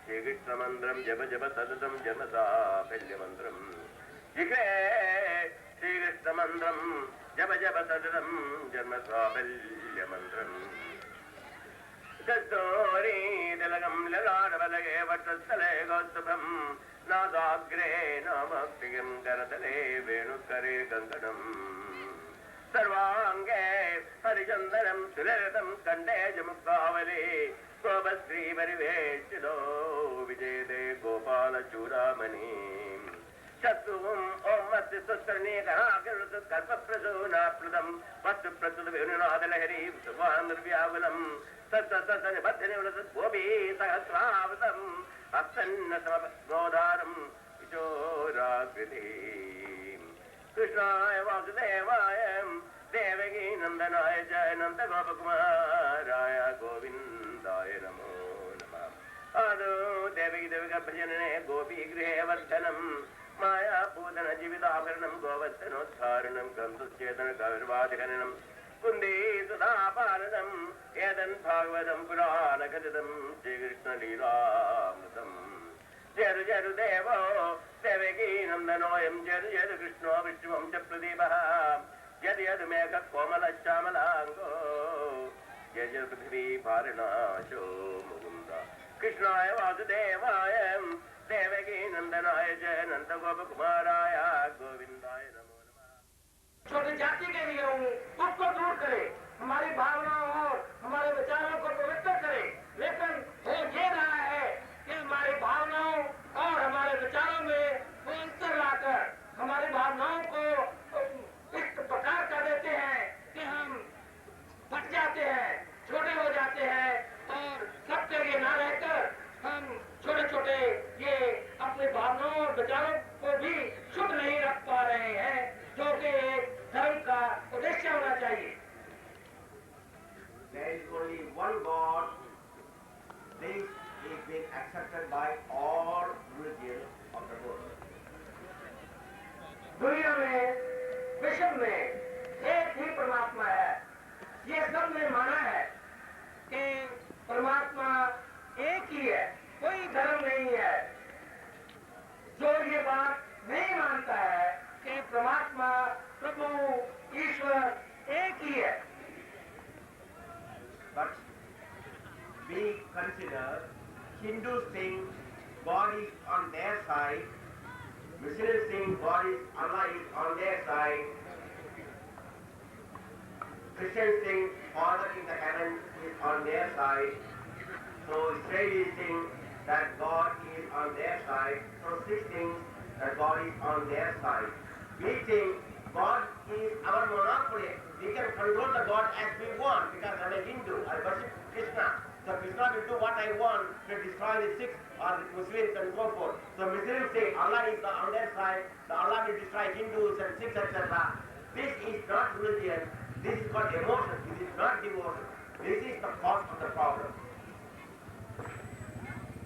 Speaker 2: श्रीकृष्णमन्त्रं जप जप सततं जन्मसाफल्यमन्त्रं जिके श्रीकृष्णमन्त्रं जप जप सततं जन्मसाफल्यमन्त्रम्। कस्तूरी तिलकं ललाटफलके वक्षस्थले कौस्तुभं नासाग्रे नामप्रियं करतले वेणुकरे कङ्कणम् सर्वाङ्गे हरिचन्दनं सुललितं कण्ठे जमुक्तावले गोपश्रीपरिवेष्टितो विजयते गोपालचूडामणि। शत्रुम् ॐ मत्स्यस्तरणीकराकृत कल्पप्रसूनाप्लुतं वस्तुप्रस्तुतवेणुनादलहरी सुवानर्व्याकुलं सत्सनिबद्धनिवृतगोपी सहस्रावृतम् हस्तन्नसमोदारं किशोराकृतिः। कृष्णाय वासुदेवाय नंदनाय जय नंद गोपकुमाराय गोविंदाय नमो नमः। आदो देवकी देविका भजनने गोपी गृहे वर्धनम माया पूतन जीविताभरणम गोवर्धनोद्धारणम गंधुचेतन गौरवाधिकरणम कुंदी सुधापानदम एदन भागवतम पुराण कथितम श्री कृष्ण लीलामृतम जय जय देवो देवकी नंदनोयम जय जय कृष्णो विष्णुवं च प्रदीपः यद यद मेघ कोमल श्यामलांगो जय जय पृथ्वी पारनाशो मुकुंद कृष्णाय वासुदेवाय देवकी नंदनाय जय नंद गोप कुमाराय गोविंदाय नमो नमः।
Speaker 11: छोटी जाति के लिए हूँ उसको दूर करे, हमारी भावनाओं और हमारे विचारों को पवित्र करे, लेकिन हो ये रहा है कि हमारी भावनाओं और हमारे विचारों में वो अंतर लाकर हमारी भावनाओं को इस प्रकार कर देते हैं कि हम फट जाते हैं, छोटे हो जाते हैं और सबके लिए ना रहकर हम छोटे छोटे ये अपनी भावनाओं और विचारों को भी शुद्ध नहीं रख पा रहे हैं, जो कि एक धर्म का उद्देश्य होना चाहिए।
Speaker 2: There is only one God. This is being accepted by all religions of the world.
Speaker 11: दुनिया में, विश्व में एक ही परमात्मा है। ये सब ने माना है कि परमात्मा एक ही है, कोई धर्म नहीं है। जो ये बात नहीं मानता है कि परमात्मा, प्रभु, ईश्वर एक ही है।
Speaker 2: But we consider Hindus think God is on their side, Muslims think God is, Allah is on their side, Christians think Father in the heaven is on their side, so Israelis think that God is on their side, so Sikhs think that God is on their side. We think God is our monopoly. We can control the God as we want because I'm a Hindu. I worship Krishna. So Krishna will do what I want to destroy the Sikhs or the Muslims and so forth. So Muslims say Allah is on their side, the Allah will destroy Hindus and Sikhs, etc. This is not religion. This is called emotion. This is not devotion. This is the cause of the problem.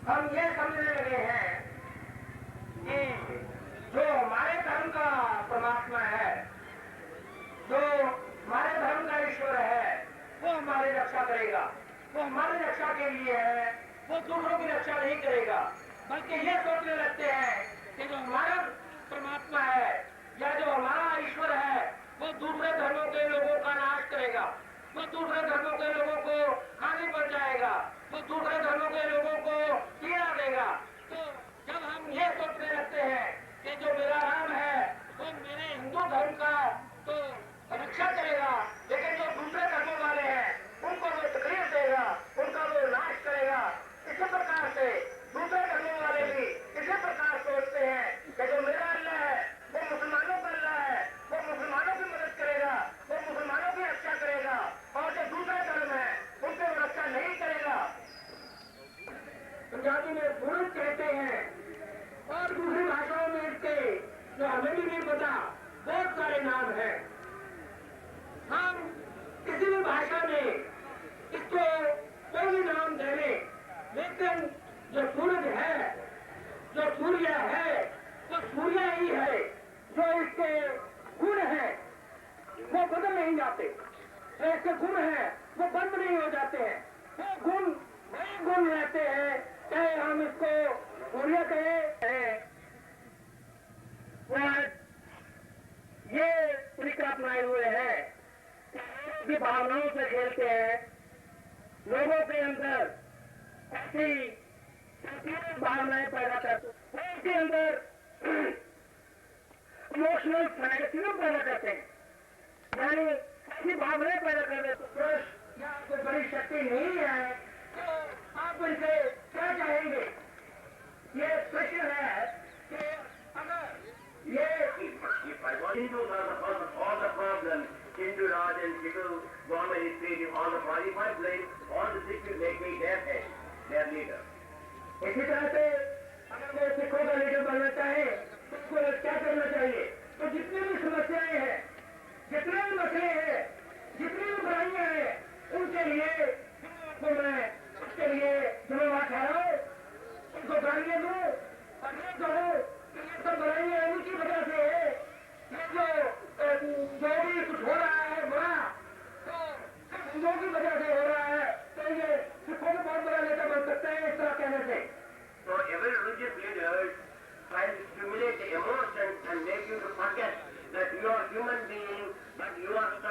Speaker 11: हम ये समझने लगे हैं कि जो हमारे धर्म का परमात्मा है, जो हमारे धर्म का ईश्वर है, वो हमारी रक्षा करेगा, वो हमारी रक्षा के लिए है, वो दूसरों की रक्षा नहीं करेगा। बल्कि ये सोचने लगते हैं कि जो हमारा परमात्मा है या जो हमारा ईश्वर है, वो दूसरे धर्मों के लोगों का नाश करेगा, वो दूसरे धर्मों के लोगों को हानि पहुंचाएगा, वो दूसरे धर्मों के लोगों को पीड़ा देगा। तो जब हम ये सोचने लगते हैं कि जो मेरा राम है वो मेरे हिंदू धर्म का तो रक्षा करेगा, लेकिन जो दूसरे धर्मों वाले हैं उनको वो तकलीफ देगा, उनका वो नाश करेगा। इसी प्रकार से दूसरे धर्मों वाले भी इसी प्रकार सोचते हैं कि जो मेरा अल्लाह है वो मुसलमानों का अल्लाह है, वो मुसलमानों की मदद करेगा, वो मुसलमानों की रक्षा करेगा, और जो दूसरे धर्म है उनकी वो रक्षा नहीं करेगा। पंजाबी में बुरुज कहते हैं और दूसरी भाषाओं में इसके जो हमें भी नहीं पता बहुत सारे नाम हैं। हम किसी भी भाषा में इसको कोई भी नाम दे लें, लेकिन जो सूरज है, जो सूर्य है, वो सूर्य ही है। जो इसके गुण है वो बदल नहीं जाते, जो इसके गुण है वो बंद नहीं हो जाते हैं, वो गुण वही गुण रहते हैं, चाहे हम इसको सूर्य कहें। ये तरीका अपनाए हुए हैं कि भावनाओं से खेलते हैं, लोगों के अंदर ऐसी भावनाएं पैदा करते हैं, उनके अंदर इमोशनल फैनेटिज्म पैदा करते हैं, यानी ऐसी भावनाएं पैदा कर देते हैं। या कोई बड़ी शक्ति नहीं है तो आप इनसे क्या चाहेंगे? ये प्रश्न है कि अगर ये
Speaker 2: Hindus are the cause of all the problems. Hindu Raj and Hindu government is creating all the problems. If I blame all the Sikhs will make me their leader.
Speaker 11: इसी तरह से अगर वो सिखों का लीडर बनना चाहे तो उसको क्या करना चाहिए? तो जितनी भी समस्याएं हैं, जितने भी मसले हैं, जितने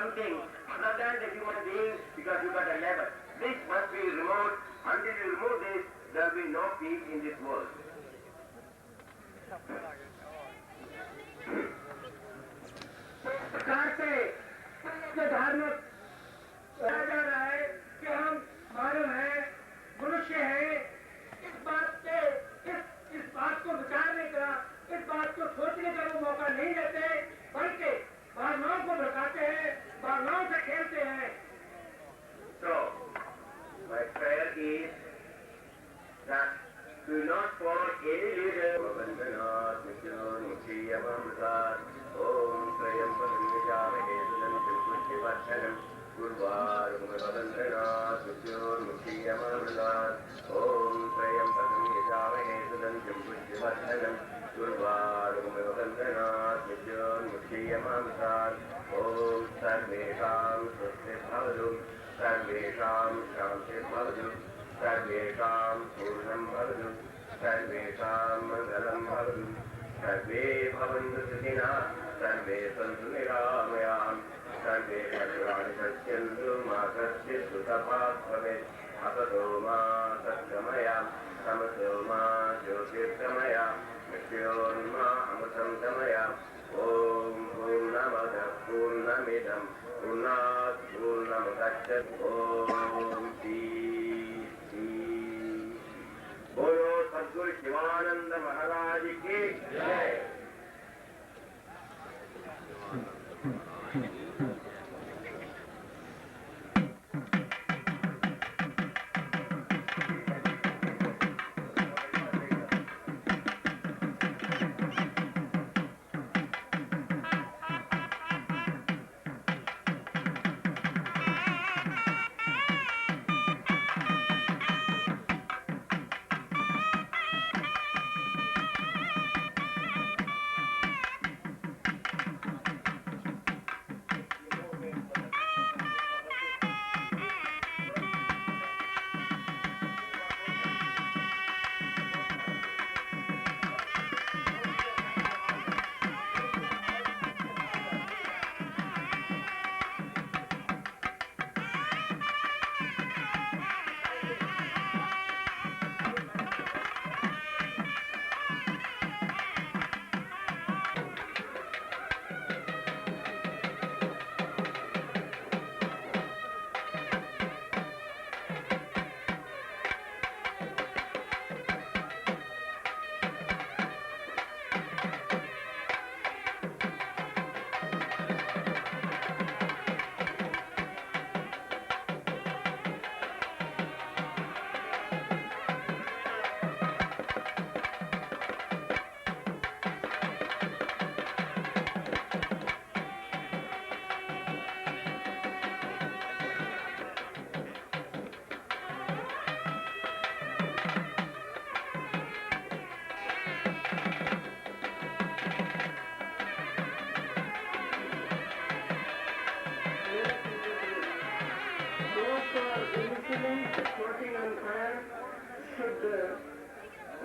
Speaker 11: something other than the human being because you got a label. This must be removed. Until you remove this, there will be no peace in this world. प्रकार से धार्मिक कहा जा रहा है कि हम मानव हैं, मनुष्य हैं। इस बात को विचारने का, इस बात को सोचने का वो मौका नहीं देते, बल्कि भावनाओं को भड़काते हैं, भावनाओं से खेलते हैं। So, my prayer is that do not follow any leader. Om Trayambakam Yajamahe Sudantam Pushtivartanam Gurvarum Bhavantranath Mrityormukhiyamamrutat. Om Trayambakam Yajamahe Sudantam Pushtivartanam Gurvarum Bhavantranath Mrityormukhiyamamrutat. Om Sarvesham Swasti Bhavatu Sarvesham Shanti Bhavatu Sarvesham Purnam Bhavatu Sarvesham Mangalam Bhavatu सर्वे भवन्तु सुखिनः सर्वे सन्तु निरामयाम् सर्वे भद्राणि पश्यन्तु मा कश्चित् दुःखभाग् भवेत् अपतो मा सद्गमय तमसो मा ज्योतिर्गमय मृत्योर्मा अमृतं गमय ॐ पूर्णमदः पूर्णमिदं पूर्णात् पूर्णमुदच्यते ॐ बोलो सद्गुरु शिवानंद महाराज की जय।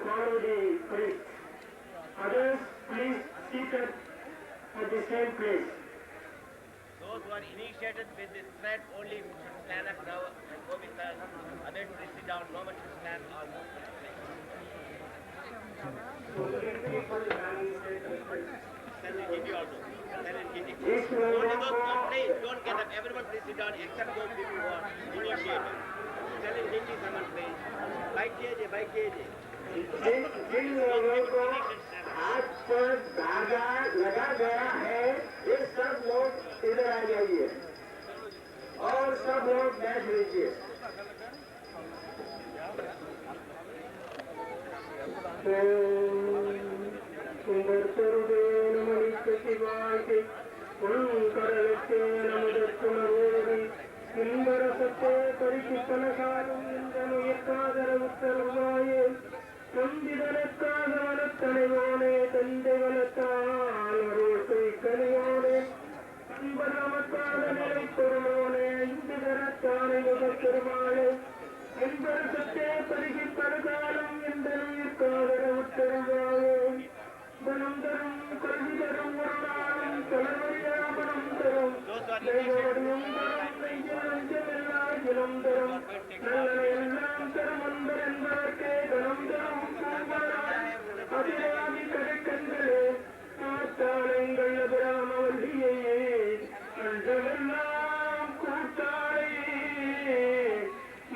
Speaker 11: Follow the priest. Others, please sit at the same place.
Speaker 2: Those who are initiated with this thread only should stand up now and go with us. Others please sit down. No one should stand or move from the place. Stand in GT also. Stand in GT. Only those who are please don't get up. Everyone please sit down except those people who are initiated. Stand in GT, someone please. Bike KJ.
Speaker 11: जिन लोगों को हाथ पर धागा लगा गया है, ये सब लोग इधर आ जाइए और सब लोग बैठ लीजिए। सुंदर तरुदेन मणिकटिवाय ओंकारलेन मुदत्तुनरोरि सुंदर सत्य परिचितनकालं इंद्रनु एकादर उत्तरवाय ತಂದಿದನಕ್ಕಾದವನತ್ತನೆಯೋನೆ ತಂದೆವನತ್ತಾನರೋಸೈ ಕಲಿಯೋನೆ ಅಂಬರಮತ್ತಾದ ನೆಲೆತ್ತೊರುಳೋನೆ ಇಂದಿದರತ್ತಾನೆಯುಗತ್ತಿರುವಾಳೆ ಎಂದರ ಸತ್ಯ ಪರಿಗಿಪ್ಪರಕಾಲಂ ಎಂದನು ಇರ್ಕಾದರ ಉತ್ತರವಾಳೆ ಬನಂದರಂ ಕಲ್ವಿದರಂ ವರುಣಾಲಂ ಕಲವರಿಯಾಮನಂತರಂ ದೈವವರ ஆதிராதி கடைக்கண்களே காத்தாளங்கள் அபிராமவல்லியே கண்டவெல்லாம் கூட்டாளே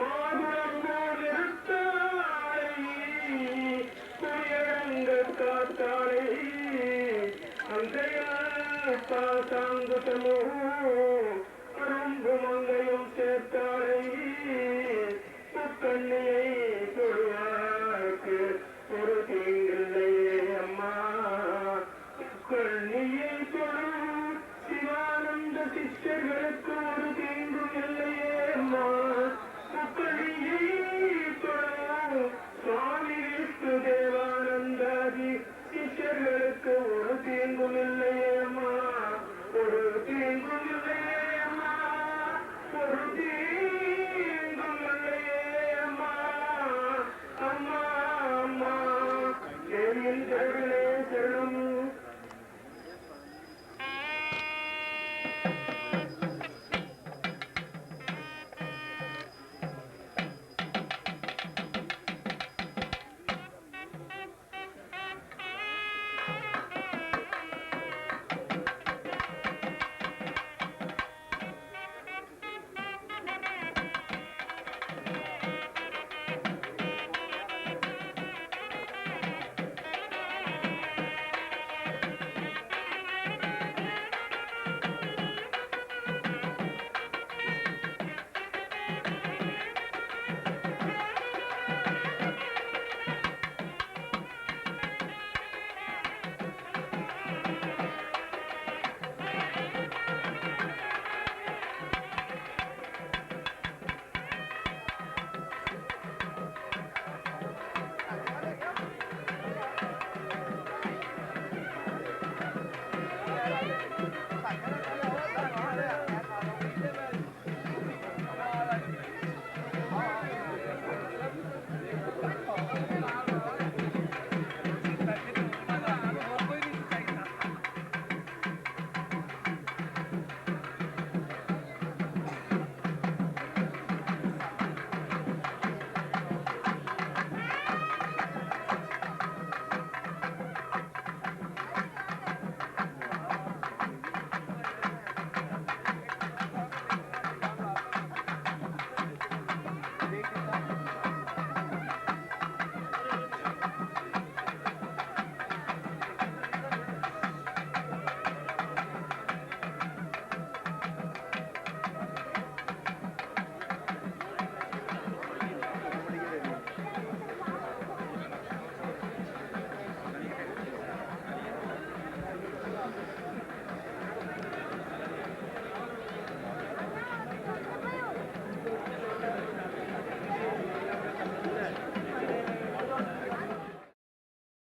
Speaker 11: மாதுளம்போ நிறுத்தாளே குயரங்கள் காத்தாளே அங்கையால் பாசாங்குதமோ அரும்பு மங்கையும் சேர்த்தாளே கண்ணியை தொழுவார்க்கு ஒரு தீங்கில்லையே அம்மா கண்ணியை தொழும் சிவானந்த சிஷ்யர்களுக்கு ஒரு தீங்கும் இல்லையே அம்மா கண்ணியை தொழும் சுவாமி விஷ்ணு தேவானந்தாதி சிஷ்யர்களுக்கு ஒரு தீங்கும் இல்லையே அம்மா ஒரு தீங்கும் இல்லை